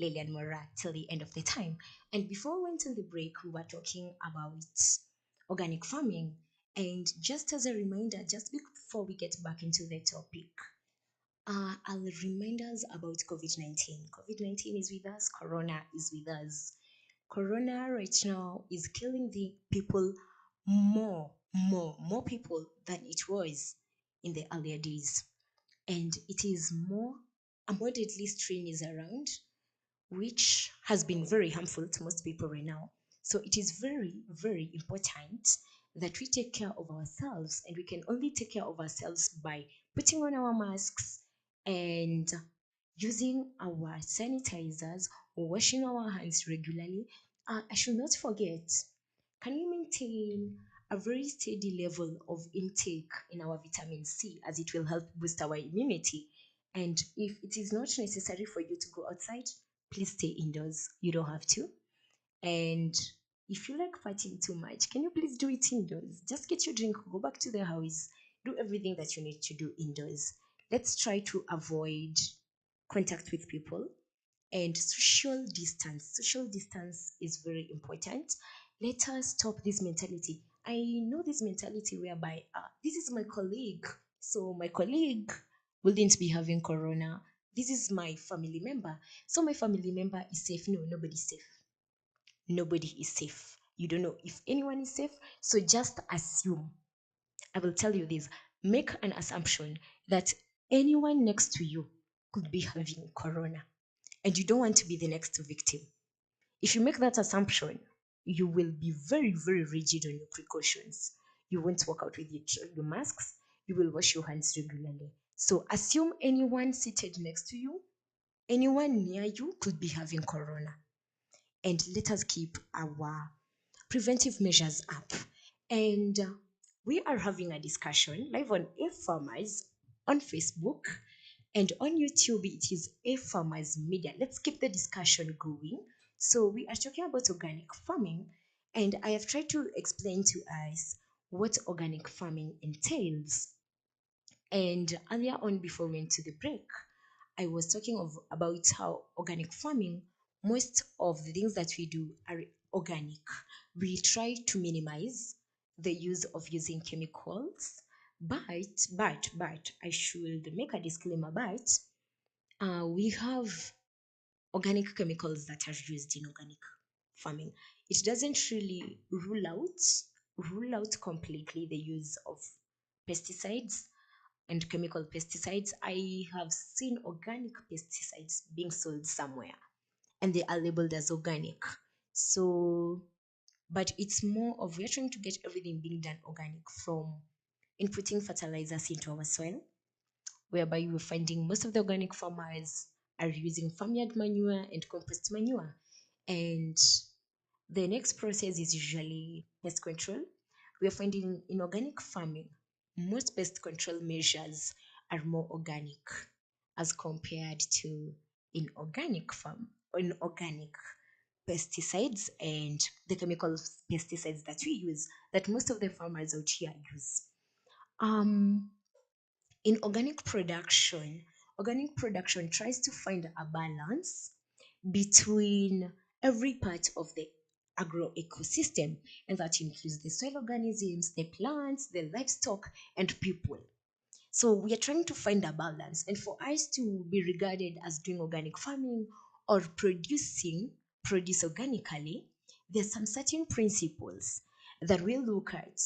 Lilian Mora, till the end of the time. And before we went on the break, we were talking about organic farming. And just as a reminder, just before we get back into the topic, I'll remind us about COVID 19. COVID 19 is with us, Corona is with us. Corona right now is killing the people more people than it was in the earlier days. And it is more, a more deadly strain is around, which has been very harmful to most people right now. So it is very important that we take care of ourselves, and we can only take care of ourselves by putting on our masks and using our sanitizers, washing our hands regularly. I should not forget, can we maintain a very steady level of intake in our vitamin C, as it will help boost our immunity? And if it is not necessary for you to go outside, please stay indoors. You don't have to. And if you like partying too much, can you please do it indoors? Just get your drink, go back to the house, do everything that you need to do indoors. Let's try to avoid contact with people and social distance. Social distance is very important. Let us stop this mentality. I know this mentality whereby this is my colleague, so my colleague wouldn't be having corona. This is my family member, so my family member is safe. No, nobody's safe. Nobody is safe. You don't know if anyone is safe, so just assume. I will tell you this: make an assumption that anyone next to you could be having corona, and you don't want to be the next victim. If you make that assumption, you will be very, very rigid on your precautions. You won't walk out with your masks. You will wash your hands regularly. So assume anyone seated next to you, anyone near you could be having corona. And let us keep our preventive measures up. And we are having a discussion live on A Farmers on Facebook and on YouTube. It is A Farmers Media. Let's keep the discussion going. So, we are talking about organic farming, and I have tried to explain to us what organic farming entails. And earlier on, before we went to the break, I was talking about how organic farming, most of the things that we do are organic. We try to minimize the use of using chemicals, but I should make a disclaimer. But we have organic chemicals that are used in organic farming. It doesn't really rule out completely the use of pesticides and chemical pesticides. I have seen organic pesticides being sold somewhere and they are labeled as organic. So, but it's more of we're trying to get everything being done organic, from inputting fertilizers into our soil, whereby we're finding most of the organic farmers are using farmyard manure and compost manure. And the next process is usually pest control. We are finding in organic farming, most pest control measures are more organic as compared to inorganic farm, inorganic pesticides and the chemical pesticides that we use, that most of the farmers out here use. Um, in organic production tries to find a balance between every part of the agro ecosystem, and that includes the soil organisms, the plants, the livestock, and people. So we are trying to find a balance. And for us to be regarded as doing organic farming or producing produce organically, there's some certain principles that we'll look at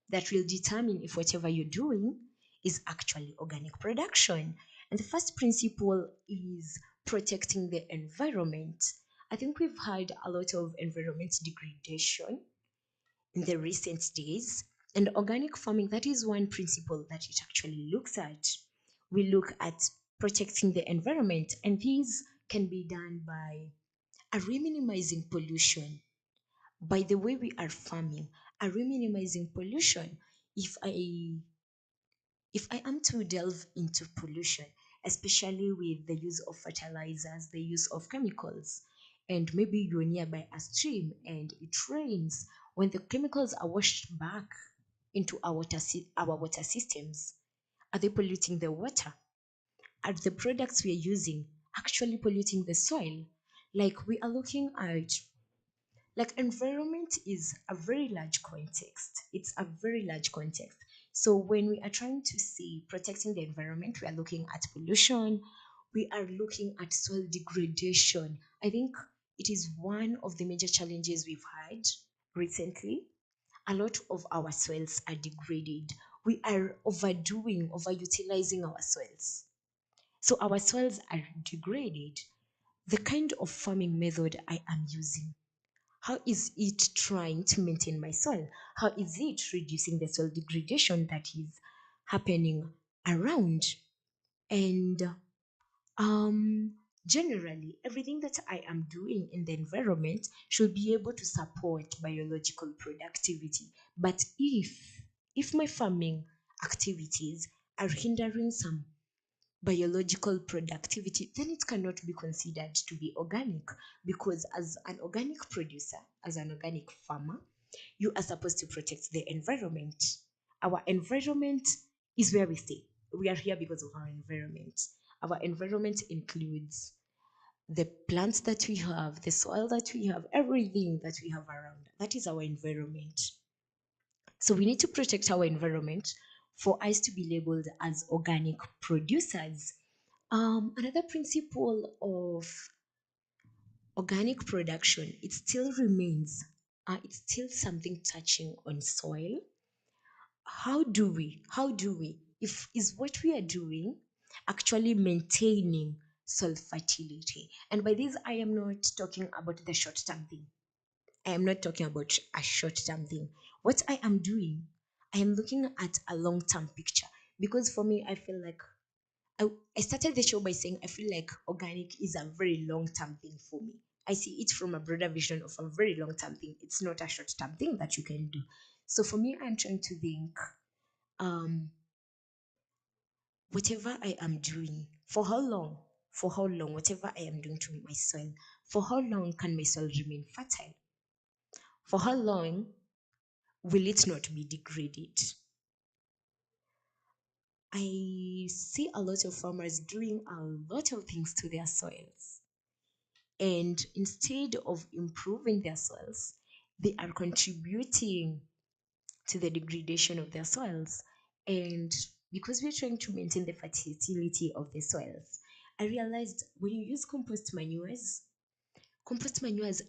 that will determine if whatever you're doing is actually organic production. And the first principle is protecting the environment. I think we've had a lot of environment degradation in the recent days. And organic farming, that is one principle that it actually looks at. We look at protecting the environment, and these can be done by minimizing pollution. By the way we are farming, minimizing pollution. If I if I am to delve into pollution, especially with the use of fertilizers, the use of chemicals, and maybe you're nearby a stream and it rains, when the chemicals are washed back into our water systems, are they polluting the water? Are the products we are using actually polluting the soil? Like, we are looking at, like, environment is a very large context. It's a very large context. So when we are trying to see protecting the environment, we are looking at pollution, we are looking at soil degradation. I think it is one of the major challenges we've had recently. A lot of our soils are degraded. We are overutilizing our soils. So our soils are degraded. The kind of farming method I am using, how is it trying to maintain my soil? How is it reducing the soil degradation that is happening around? And um, generally, everything that I am doing in the environment should be able to support biological productivity. But if my farming activities are hindering some biological productivity, then it cannot be considered to be organic, because as an organic producer, as an organic farmer, you are supposed to protect the environment. Our environment is where we stay. We are here because of our environment. Our environment includes the plants that we have, the soil that we have, everything that we have around. That is our environment. So we need to protect our environment for us to be labeled as organic producers. Another principle of organic production, it still remains, it's still something touching on soil. How do we, if is what we are doing actually maintaining soil fertility. And by this, I am not talking about the short term thing. I am not talking about a short term thing. What I am doing, I am looking at a long term picture. Because for me, I feel like I started the show by saying I feel like organic is a very long term thing for me. I see it from a broader vision of a very long term thing. It's not a short term thing that you can do. So for me, I'm trying to think um, whatever I am doing, for how long? For how long? Whatever I am doing to my soil, for how long can my soil remain fertile? For how long will it not be degraded? I see a lot of farmers doing a lot of things to their soils. And instead of improving their soils, they are contributing to the degradation of their soils. And because we're trying to maintain the fertility of the soils, I realized when you use compost manures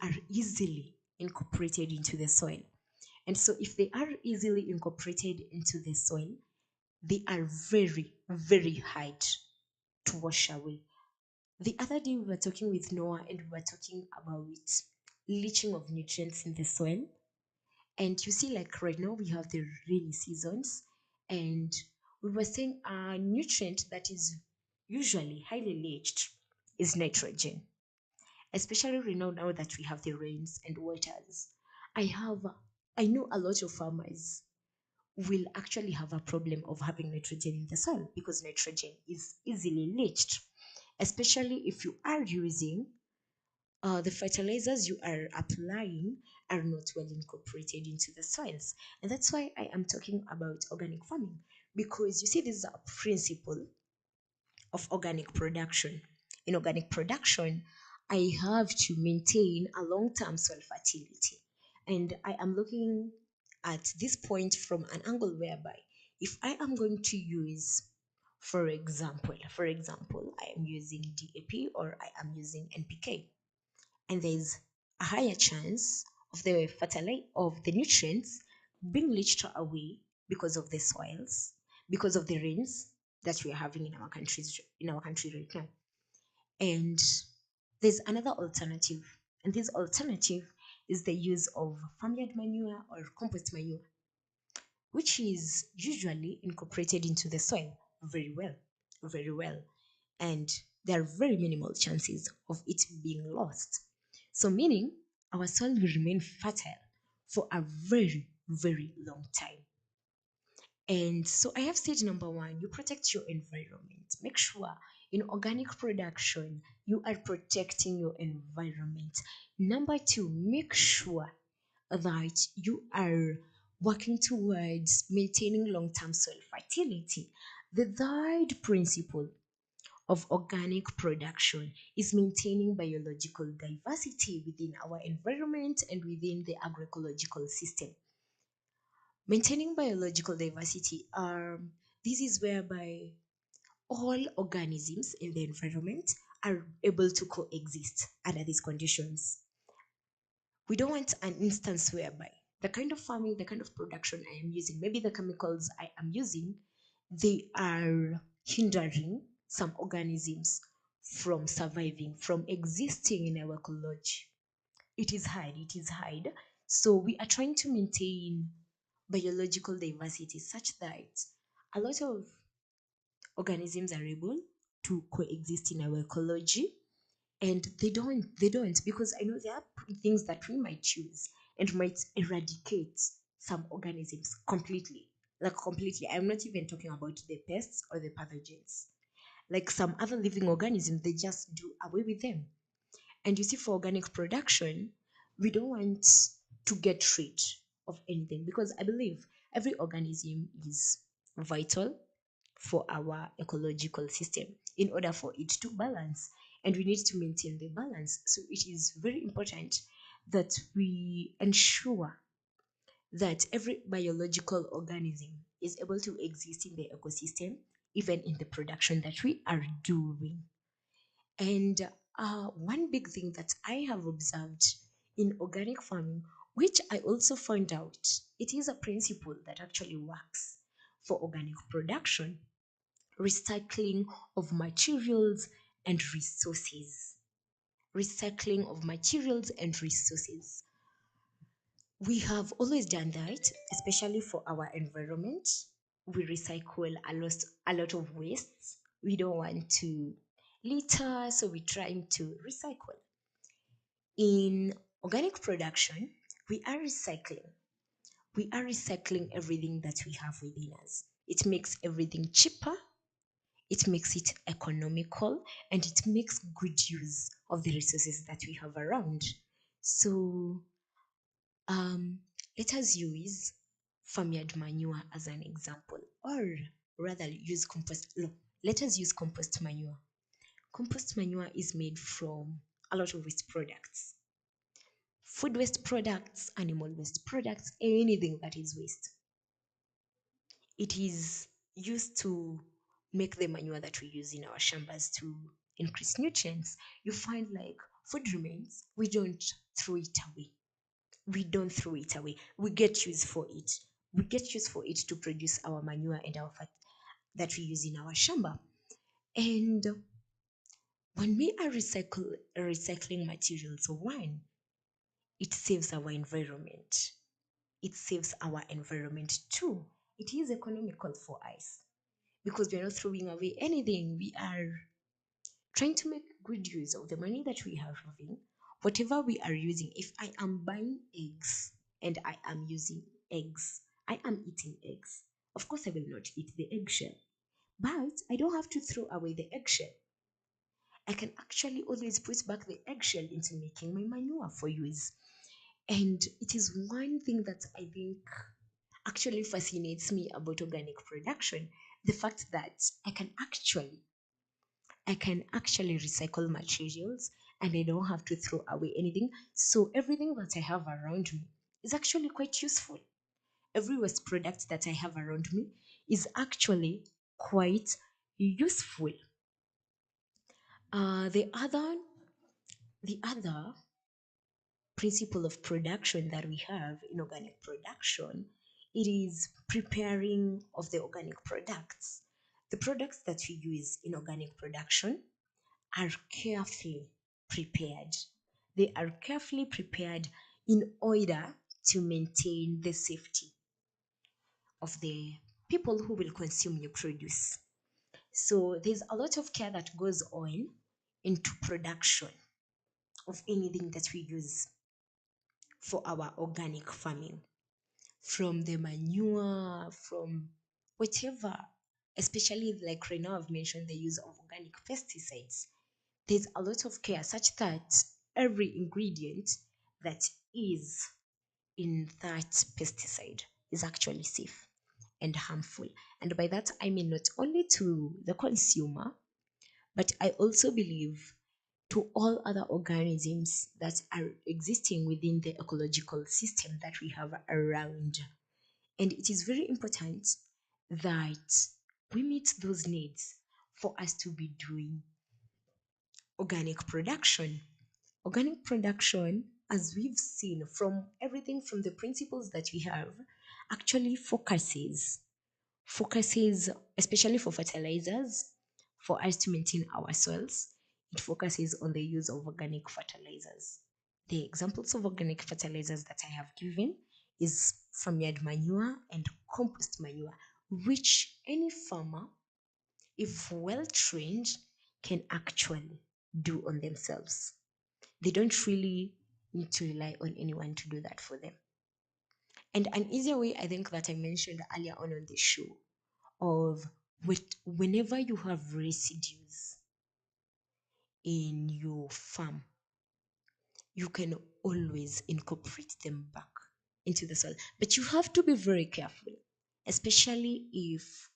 are easily incorporated into the soil. And so, if they are easily incorporated into the soil, they are very, very hard to wash away. The other day, we were talking with Noah and we were talking about leaching of nutrients in the soil. And you see, like right now, we have the rainy seasons, and we were saying a nutrient that is usually highly leached is nitrogen, especially right now that we have the rains and waters. I have, I know a lot of farmers will actually have a problem of having nitrogen in the soil because nitrogen is easily leached, especially if you are using the fertilizers you are applying are not well incorporated into the soils. And that's why I am talking about organic farming because you see, this is a principle of organic production. In organic production, I have to maintain a long term soil fertility. And I am looking at this point from an angle whereby if I am going to use, for example, I am using DAP or I am using NPK, and there's a higher chance of the nutrients being leached away because of the soils, because of the rains that we are having in our country right now. And there's another alternative, and this alternative is the use of farmyard manure or compost manure, which is usually incorporated into the soil very well, very well. And there are very minimal chances of it being lost. So, meaning our soil will remain fertile for a very, very long time. And so I have said number one, you protect your environment. Make sure in organic production, you are protecting your environment. Number two, make sure that you are working towards maintaining long term soil fertility. The third principle of organic production is maintaining biological diversity within our environment and within the agroecological system. Maintaining biological diversity, this is whereby all organisms in the environment are able to coexist under these conditions. We don't want an instance whereby the kind of farming, the kind of production I am using, maybe the chemicals I am using, they are hindering some organisms from surviving, from existing in our ecology. It is hard, it is hard. So we are trying to maintain biological diversity such that a lot of organisms are able to coexist in our ecology, and they don't because I know there are things that we might choose and might eradicate some organisms completely, like completely. I'm not even talking about the pests or the pathogens, like some other living organisms, they just do away with them. And you see, for organic production, we don't want to get rid of anything because I believe every organism is vital for our ecological system in order for it to balance. And we need to maintain the balance. So it is very important that we ensure that every biological organism is able to exist in the ecosystem, even in the production that we are doing. And one big thing that I have observed in organic farming, which I also found out, it is a principle that actually works for organic production. recycling of materials and resources. Recycling of materials and resources. We have always done that, especially for our environment. We recycle a lot of wastes. We don't want to litter, so we're trying to recycle. In organic production, we are recycling. We are recycling everything that we have within us. It makes everything cheaper, it makes it economical, and it makes good use of the resources that we have around. So um, let us use farmyard manure as an example, or rather use compost. No, let us use compost manure. Compost manure is made from a lot of waste products, food waste products, animal waste products, anything that is waste. It is used to make the manure that we use in our shambas to increase nutrients. You find like food remains, we don't throw it away. We don't throw it away. We get use for it. We get use for it to produce our manure and our fat that we use in our shamba. And when we are recycling materials, one, it saves our environment. It saves our environment too. It is economical for us because we are not throwing away anything. We are trying to make good use of the money that we are having. Whatever we are using, if I am buying eggs and I am using eggs, I am eating eggs. Of course, I will not eat the eggshell, but I don't have to throw away the eggshell. I can actually always put back the eggshell into making my manure for use. And it is one thing that I think actually fascinates me about organic production, the fact that I can actually recycle materials and I don't have to throw away anything. So everything that I have around me is actually quite useful. Every waste product that I have around me is actually quite useful. The other principle of production that we have in organic production, it is preparing of the organic products. The products that we use in organic production are carefully prepared. They are carefully prepared in order to maintain the safety of the people who will consume your produce. So there's a lot of care that goes on into production of anything that we use for our organic farming, from the manure, from whatever, especially like right now I've mentioned the use of organic pesticides. There's a lot of care such that every ingredient that is in that pesticide is actually safe and harmful. And by that, I mean not only to the consumer, but I also believe to all other organisms that are existing within the ecological system that we have around. And it is very important that we meet those needs for us to be doing organic production. Organic production, as we've seen from everything from the principles that we have, actually focuses especially for fertilizers, for us to maintain our soils. It focuses on the use of organic fertilizers. The examples of organic fertilizers that I have given is farmyard manure and compost manure, which any farmer, if well trained, can actually do on themselves. They don't really need to rely on anyone to do that for them. And an easier way, I think, that I mentioned earlier on the show, of whenever you have residues in your farm, you can always incorporate them back into the soil. But you have to be very careful, especially if,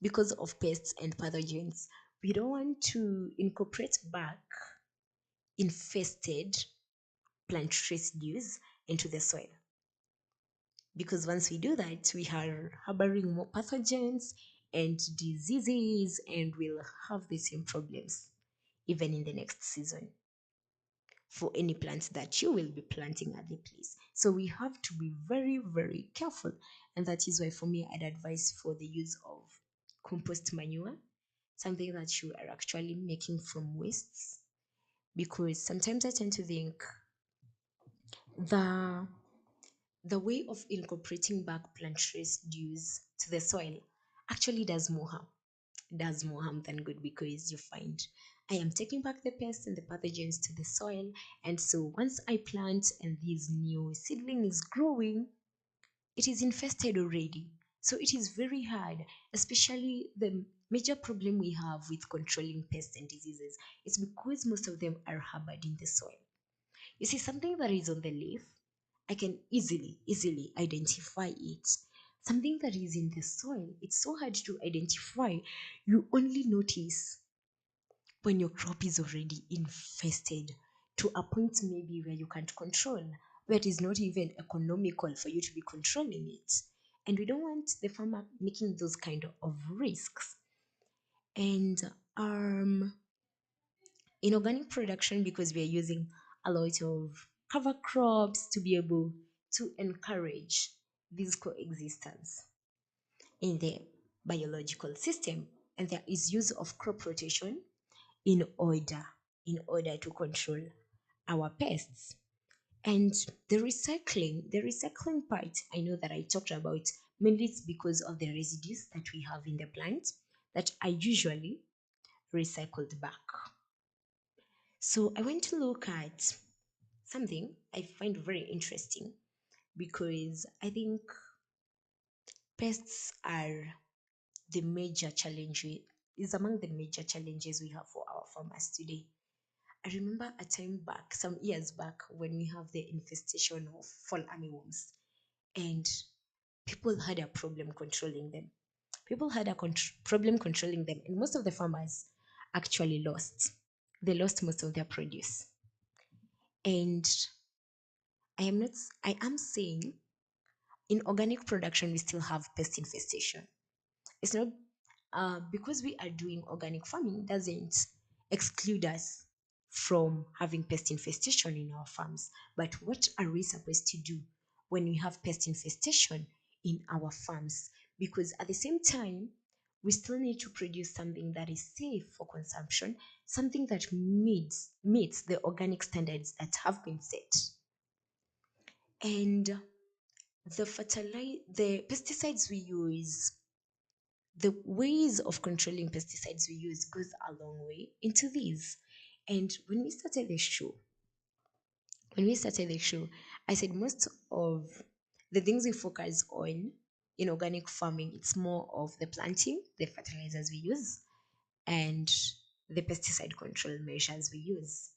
because of pests and pathogens, we don't want to incorporate back infested plant residues into the soil. Because once we do that, we are harboring more pathogens and diseases, and we'll have the same problems even in the next season for any plants that you will be planting at the place. So we have to be very, very careful. And that is why, for me, I'd advise for the use of compost manure, something that you are actually making from wastes. Because sometimes I tend to think the the way of incorporating back plant residues to the soil actually does more harm than good, because you find I am taking back the pests and the pathogens to the soil. And so once I plant and this new seedling is growing, it is infested already. So it is very hard, especially the major problem we have with controlling pests and diseases is because most of them are harbored in the soil. You see, something that is on the leaf, I can easily identify it. Something that is in the soil, it's so hard to identify. You only notice when your crop is already infested to a point maybe where you can't control, where it is not even economical for you to be controlling it. And we don't want the farmer making those kind of risks. And um, in organic production, because we are using a lot of cover crops to be able to encourage this coexistence in the biological system, and there is use of crop rotation in order to control our pests. And the recycling part, I know that I talked about, mainly it's because of the residues that we have in the plant that are usually recycled back. So I went to look at something I find very interesting, because I think pests are the major challenge is among the major challenges we have for our farmers today. I remember a time back, some years back, when we have the infestation of fall armyworms, and people had a problem controlling them. People had a problem controlling them, and most of the farmers actually lost. They lost most of their produce. And I am saying in organic production, we still have pest infestation. It's not because we are doing organic farming doesn't exclude us from having pest infestation in our farms. But what are we supposed to do when we have pest infestation in our farms? Because at the same time, we still need to produce something that is safe for consumption, something that meets the organic standards that have been set. And the pesticides we use, the ways of controlling pesticides we use goes a long way into these. And when we started the show, I said most of the things we focus on in organic farming, it's more of the planting, the fertilizers we use, and the pesticide control measures we use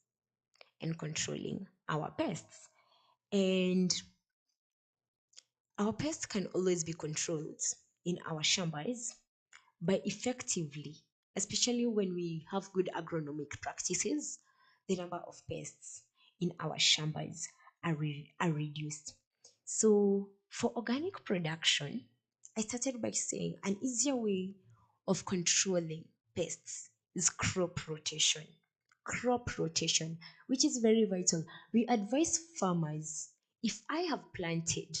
in controlling our pests. And our pests can always be controlled in our shambas by effectively, especially when we have good agronomic practices, the number of pests in our shambas are reduced. So, for organic production, I started by saying an easier way of controlling pests is crop rotation. Crop rotation, which is very vital. We advise farmers, if I have planted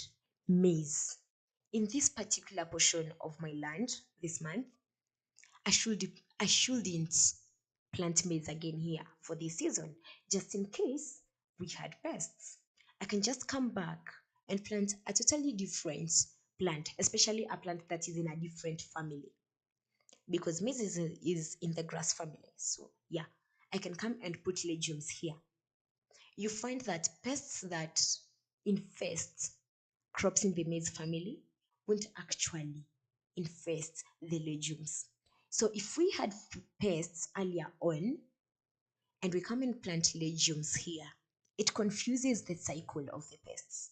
maize in this particular portion of my land this month, I should I shouldn't plant maize again here for this season, just in case we had pests. I can just come back and plant a totally different plant, especially a plant that is in a different family, because maize is in the grass family. So yeah, I can come and put legumes here. You find that pests that infest crops in the maize family won't actually infest the legumes. So if we had pests earlier on and we come and plant legumes here, it confuses the cycle of the pests.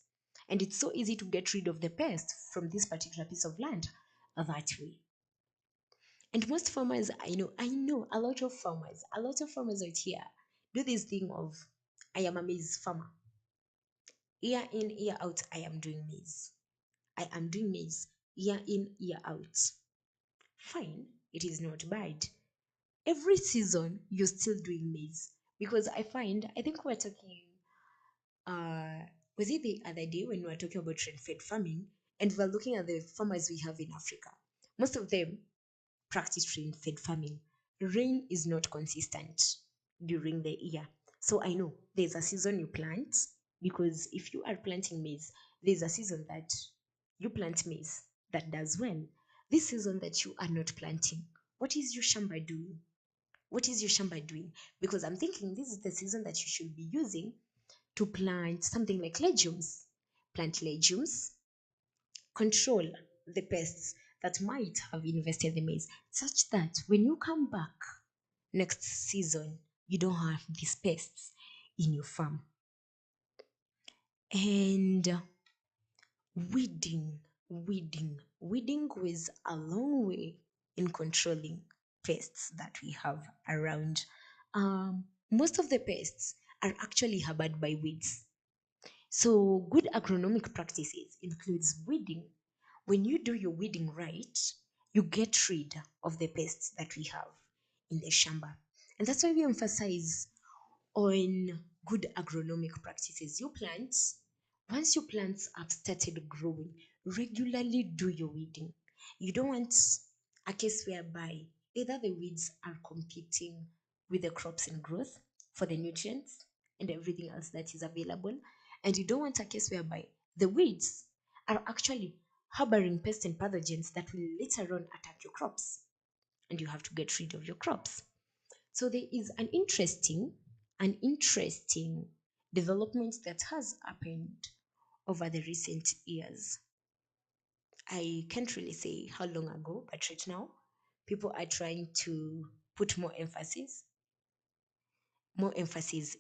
And it's so easy to get rid of the pest from this particular piece of land that way. And most farmers, I know a lot of farmers out here do this thing of, I am a maize farmer. Year in, year out, I am doing maize. I am doing maize year in, year out. Fine, it is not bad. Every season, you're still doing maize. Because I think we're talking, uh, was it the other day when we were talking about trend fed farming, and we're looking at the farmers we have in Africa? Most of them, practice rain-fed farming. Rain is not consistent during the year. So I know there's a season you plant, because if you are planting maize, there's a season that you plant maize that does well. This season that you are not planting, what is your shamba doing? What is your shamba doing? Because I'm thinking this is the season that you should be using to plant something like legumes. Plant legumes, control the pests that might have invested the maize, such that when you come back next season, you don't have these pests in your farm. And weeding goes a long way in controlling pests that we have around. Most of the pests are actually harbored by weeds. So good agronomic practices includes weeding. When you do your weeding right, you get rid of the pests that we have in the shamba. And that's why we emphasize on good agronomic practices. Once your plants have started growing, regularly do your weeding. You don't want a case whereby either the weeds are competing with the crops in growth for the nutrients and everything else that is available, and you don't want a case whereby the weeds are actually harboring pests and pathogens that will later on attack your crops, and you have to get rid of your crops. So there is an interesting development that has happened over the recent years. I can't really say how long ago, but right now, people are trying to put more emphasis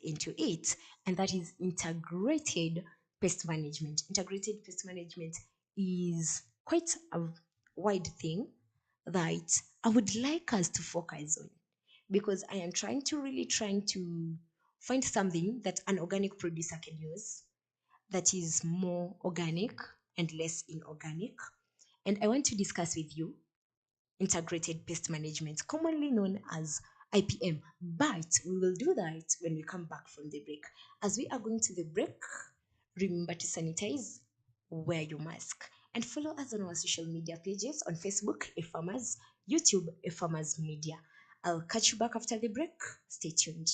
into it, and that is integrated pest management. Integrated pest management is quite a wide thing that I would like us to focus on, because I am trying to find something that an organic producer can use that is more organic and less inorganic. And I want to discuss with you integrated pest management, commonly known as IPM. But we will do that when we come back from the break. As we are going to the break, remember to sanitize, wear your mask, and follow us on our social media pages on Facebook, A Farmers, YouTube, A Farmers Media. I'll catch you back after the break. Stay tuned.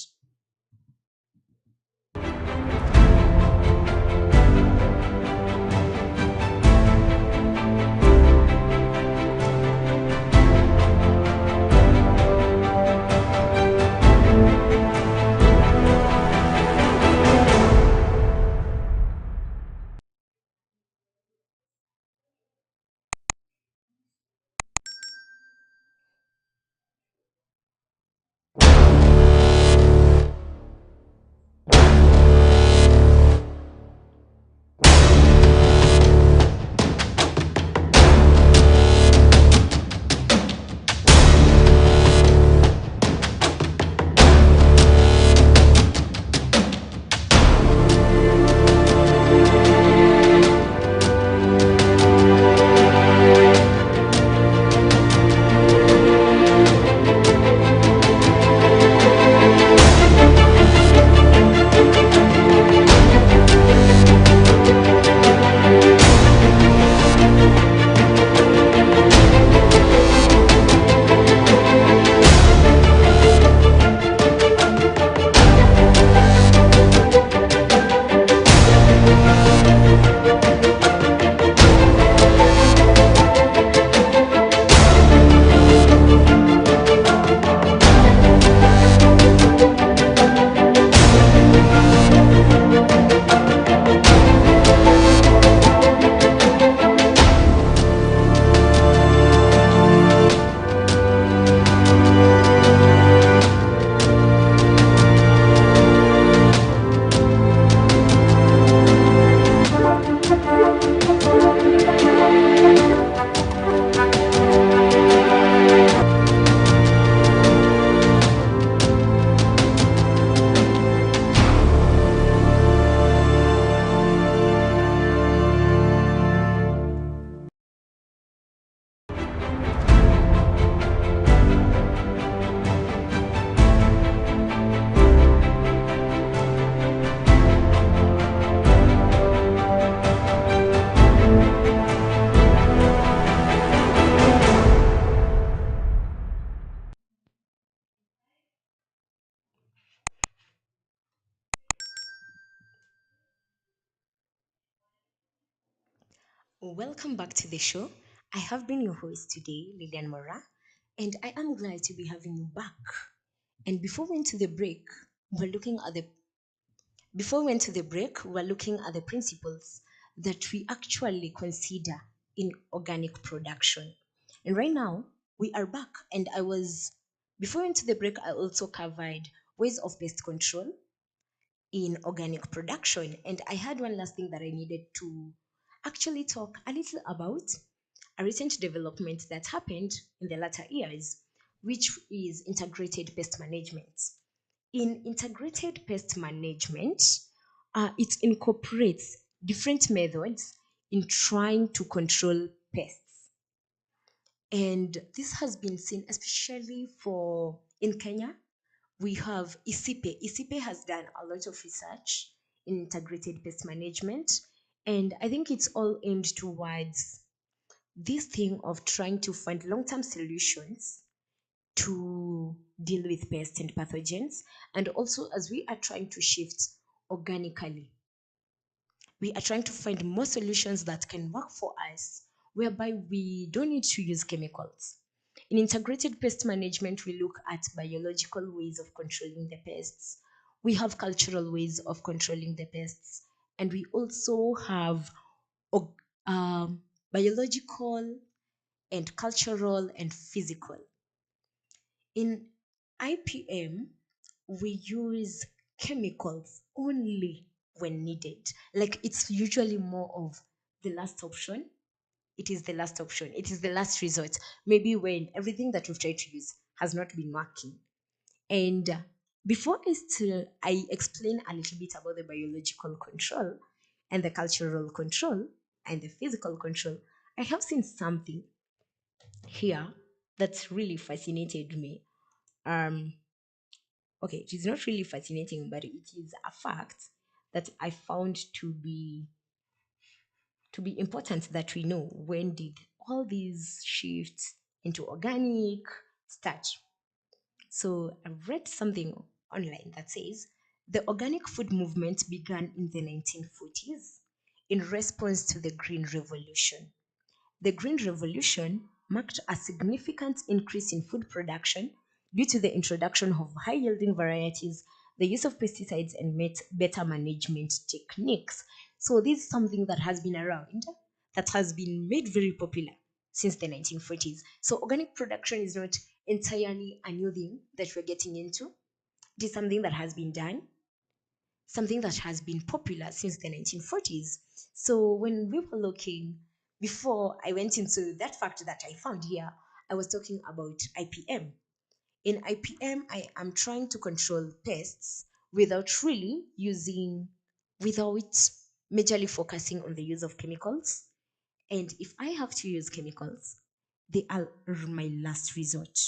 Welcome back to the show. I have been your host today, Lilian Mora, and I am glad to be having you back. And we're looking at the before we went to the break, we're looking at the principles that we actually consider in organic production. And right now, we are back. And before we went to the break, I also covered ways of pest control in organic production. And I had one last thing that I needed to actually talk a little about a recent development that happened in the latter years, which is integrated pest management. In integrated pest management, it incorporates different methods in trying to control pests. And this has been seen especially for in Kenya. We have ISIPE. ISIPE has done a lot of research in integrated pest management. And I think it's all aimed towards this thing of trying to find long term solutions to deal with pests and pathogens. And also, as we are trying to shift organically, we are trying to find more solutions that can work for us, whereby we don't need to use chemicals. In integrated pest management, we look at biological ways of controlling the pests. We have cultural ways of controlling the pests. And we also have org- um, biological and cultural and physical. In IPM, we use chemicals only when needed. Like it's usually more of the last option. It is the last option. It is the last resort. Maybe when everything that we've tried to use has not been working. And before I explain a little bit about the biological control and the cultural control and the physical control, I have seen something here that's really fascinated me. Um, okay, it is not really fascinating, but it is a fact that I found to be important that we know. When did all these shifts into organic start? So I read something online that says the organic food movement began in the 1940s in response to the Green Revolution. The Green Revolution marked a significant increase in food production due to the introduction of high yielding varieties, the use of pesticides, and better management techniques. So, this is something that has been around, that has been made very popular since the 1940s. So, organic production is not entirely a new thing that we're getting into, it is something that has been done, something that has been popular since the 1940s. So when we were looking, before I went into that fact that I found here, I was talking about IPM. In IPM, I am trying to control pests without really using, without majorly focusing on the use of chemicals. And if I have to use chemicals, they are my last resort.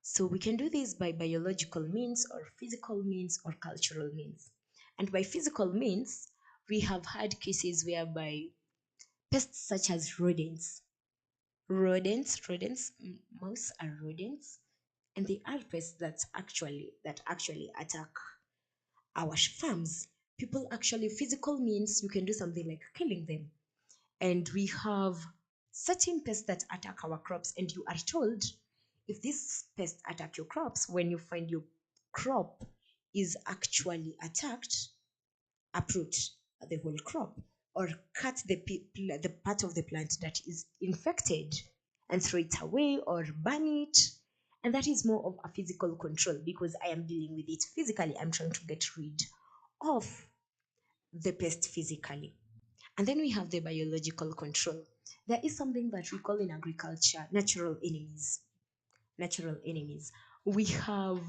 So we can do this by biological means or physical means or cultural means. And by physical means, we have had cases whereby pests such as mouse are rodents, and they are pests that actually attack our farms. People actually physical means you can do something like killing them. And we have certain pests that attack our crops, and you are told if these pests attack your crops, when you find your crop is actually attacked, uproot the whole crop or cut the part of the plant that is infected and throw it away or burn it. And that is more of a physical control because I am dealing with it physically. I'm trying to get rid of the pest physically. And then we have the biological control. There is something that we call in agriculture natural enemies. Natural enemies. We have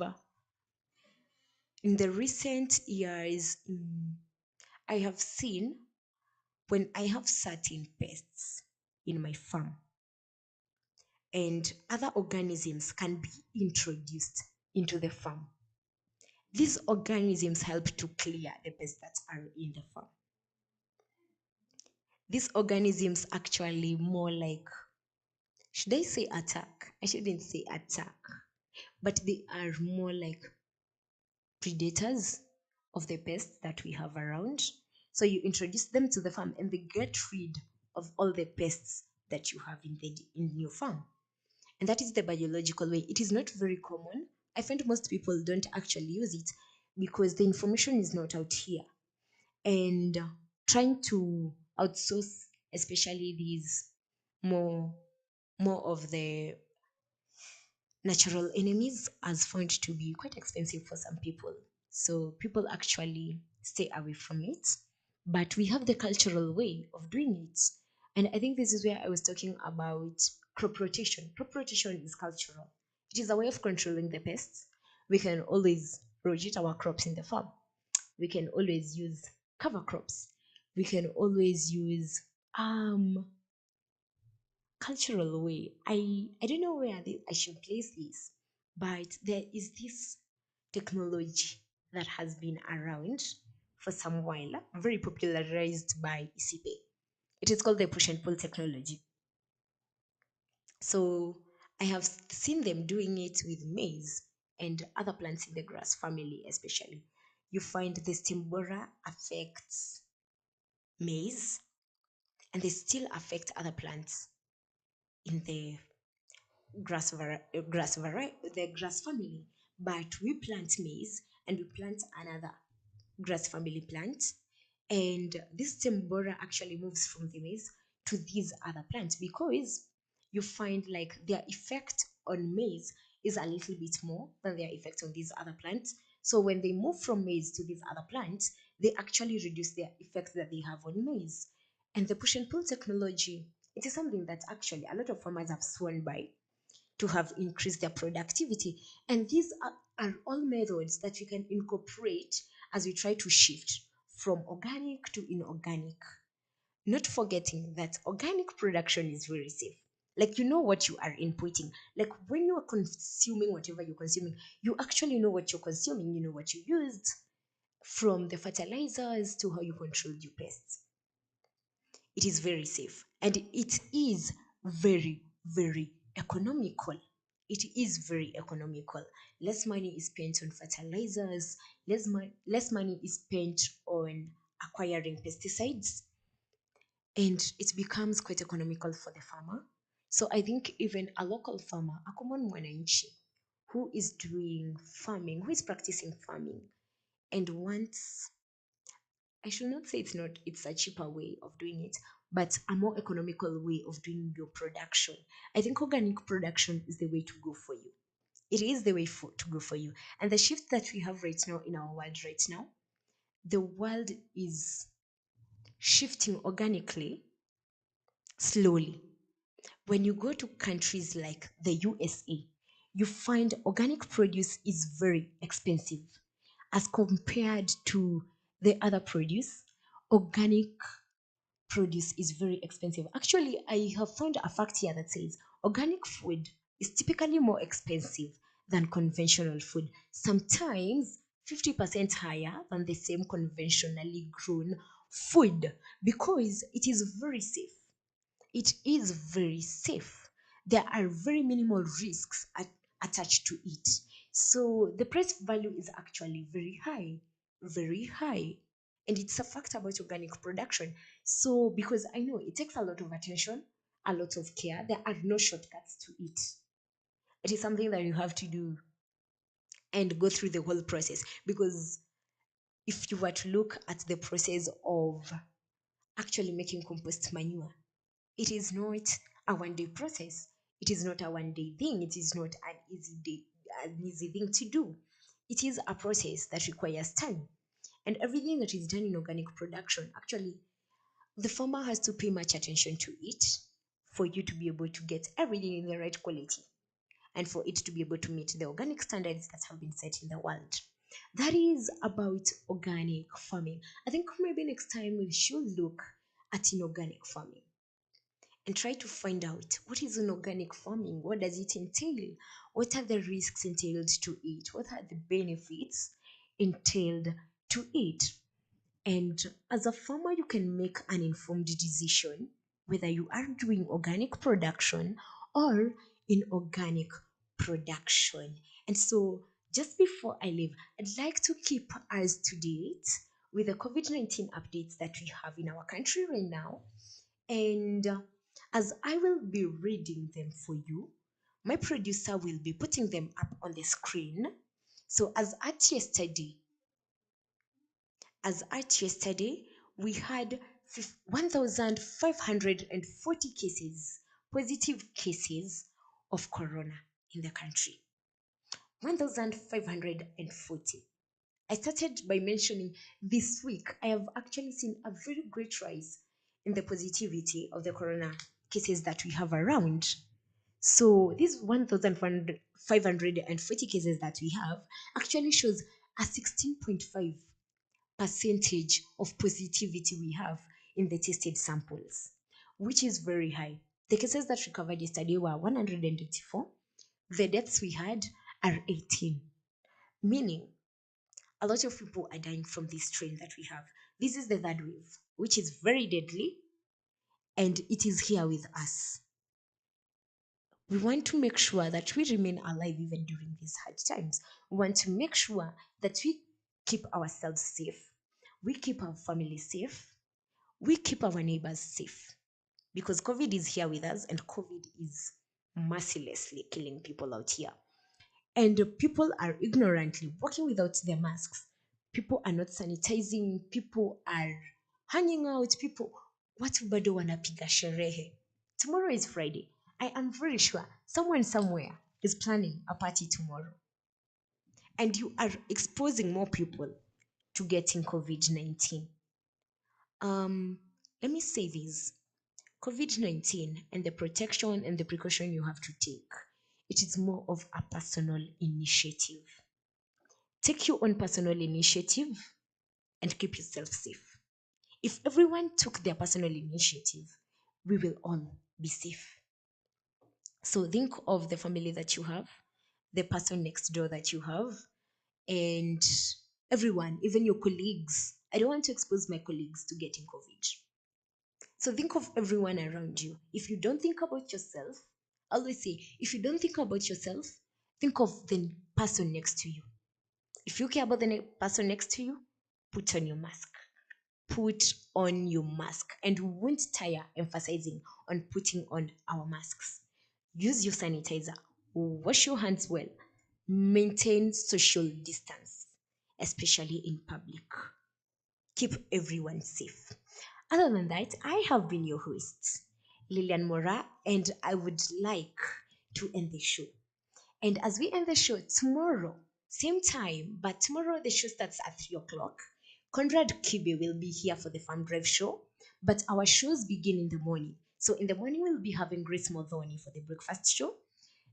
in the recent years, I have seen when I have certain pests in my farm and other organisms can be introduced into the farm. These organisms help to clear the pests that are in the farm. These organisms actually more like, should I say attack? I shouldn't say attack, but they are more like predators of the pests that we have around. So you introduce them to the farm and they get rid of all the pests that you have in your farm. And that is the biological way. It is not very common. I find most people don't actually use it because the information is not out here. And trying to outsource, especially these more more of the natural enemies, has found to be quite expensive for some people. So people actually stay away from it. But we have the cultural way of doing it. And I think this is where I was talking about crop rotation. Crop rotation is cultural. It is a way of controlling the pests. We can always rotate our crops in the farm. We can always use cover crops. We can always use cultural way. I don't know where I should place this, but there is this technology that has been around for some while, very popularized by Isipe. It is called the push and pull technology. So I have seen them doing it with maize and other plants in the grass family, especially. You find the stem borer affects maize and they still affect other plants in the the grass family. But we plant maize and we plant another grass family plant, and this stem borer actually moves from the maize to these other plants because you find like their effect on maize is a little bit more than their effect on these other plants. So when they move from maize to these other plants, they actually reduce their effect that they have on maize. And the push and pull technology, it is something that actually a lot of farmers have sworn by to have increased their productivity. And these are all methods that we can incorporate as we try to shift from organic to inorganic. Not forgetting that organic production is very safe. Like you know what you are inputting. Like when you are consuming whatever you're consuming, you actually know what you're consuming, you know what you used, from the fertilizers to how you controlled your pests. It is very safe and it is very, very economical. It is very economical. Less money is spent on fertilizers, less money is spent on acquiring pesticides, and it becomes quite economical for the farmer. So I think even a local farmer, a common mwananchi, who is doing farming, who is practicing farming, and wants, I should not say it's a cheaper way of doing it, but a more economical way of doing your production. I think organic production is the way to go for you. It is the way to go for you. And the shift that we have right now in our world right now, the world is shifting organically slowly. When you go to countries like the USA, you find organic produce is very expensive as compared to the other produce. Organic produce is very expensive. Actually, I have found a fact here that says organic food is typically more expensive than conventional food, sometimes 50% higher than the same conventionally grown food because it is very safe. It is very safe. There are very minimal risks attached to it. So the price value is actually very high, very high. And it's a fact about organic production. So, because I know it takes a lot of attention, a lot of care, there are no shortcuts to it. It is something that you have to do and go through the whole process. Because if you were to look at the process of actually making compost manure, it is not a 1 day process. It is not a 1 day thing. It is not an easy thing to do. It is a process that requires time. And everything that is done in organic production, actually, the farmer has to pay much attention to it for you to be able to get everything in the right quality and for it to be able to meet the organic standards that have been set in the world. That is about organic farming. I think maybe next time we should look at inorganic farming and try to find out what is inorganic farming, what does it entail, what are the risks entailed to it, what are the benefits entailed to it. And as a farmer, you can make an informed decision whether you are doing organic production or inorganic production. And so, just before I leave, I'd like to keep us to date with the COVID-19 updates that we have in our country right now And as I will be reading them for you, my producer will be putting them up on the screen. So as at yesterday, we had 1,540 cases, positive cases of corona in the country. 1,540. I started by mentioning this week I have actually seen a very great rise in the positivity of the corona cases that we have around. So these 1,540 cases that we have actually shows a 16.5 percentage of positivity we have in the tested samples, which is very high. The cases that recovered yesterday were 184. The deaths we had are 18, meaning a lot of people are dying from this strain that we have. This is the third wave, which is very deadly, and it is here with us. We want to make sure that we remain alive even during these hard times. We want to make sure that we keep ourselves safe, we keep our family safe, we keep our neighbors safe, because COVID is here with us and COVID is mercilessly killing people out here. And people are ignorantly walking without their masks. People are not sanitizing. People are hanging out. People, watu bado wanapiga sherehe. Tomorrow is Friday. I am very sure someone somewhere is planning a party tomorrow. And you are exposing more people to getting COVID-19. Um, Let me say this. COVID-19 and the protection and the precaution you have to take, it is more of a personal initiative. Take your own personal initiative and keep yourself safe. If everyone took their personal initiative, we will all be safe. So think of the family that you have, the person next door that you have, and everyone, even your colleagues. I don't want to expose my colleagues to getting COVID. So think of everyone around you. If you don't think about yourself, I always say, if you don't think about yourself, think of the person next to you. If you care about the person next to you, put on your mask. Put on your mask. And we won't tire emphasizing on putting on our masks. Use your sanitizer. Wash your hands well. Maintain social distance, especially in public. Keep everyone safe. Other than that, I have been your host, Lilian Mora, and I would like to end the show. And as we end the show tomorrow, same time, but tomorrow the show starts at 3 o'clock. Conrad Kibe will be here for the Farm Drive show, but our shows begin in the morning. So in the morning, we'll be having Grace Modhoni for the breakfast show.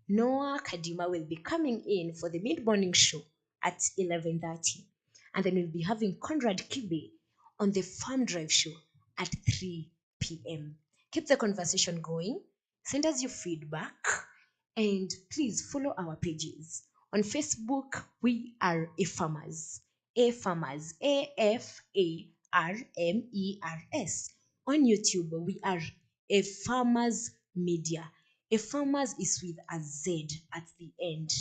Noah Kadima will be coming in for the mid-morning show at 11:30. And then we'll be having Conrad Kibe on the Farm Drive show at 3 p.m. Keep the conversation going. Send us your feedback. And please follow our pages. On Facebook, we are A Farmers. A Farmers. AFARMERS. On YouTube, we are A Farmers Media. A Farmers is with a Z at the end.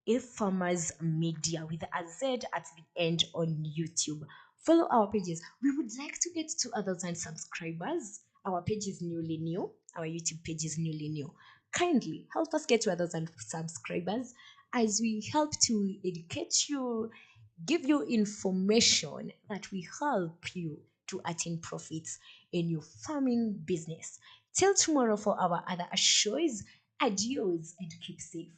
A Farmers Media with a Z at the end on YouTube. Follow our pages. We would like to get to 1,000 subscribers. Our page is newly new. Our YouTube page is newly new. Kindly help us get to 1,000 subscribers as we help to educate you, give you information that will help you to attain profits in your farming business. Till tomorrow for our other shows. Adios and keep safe.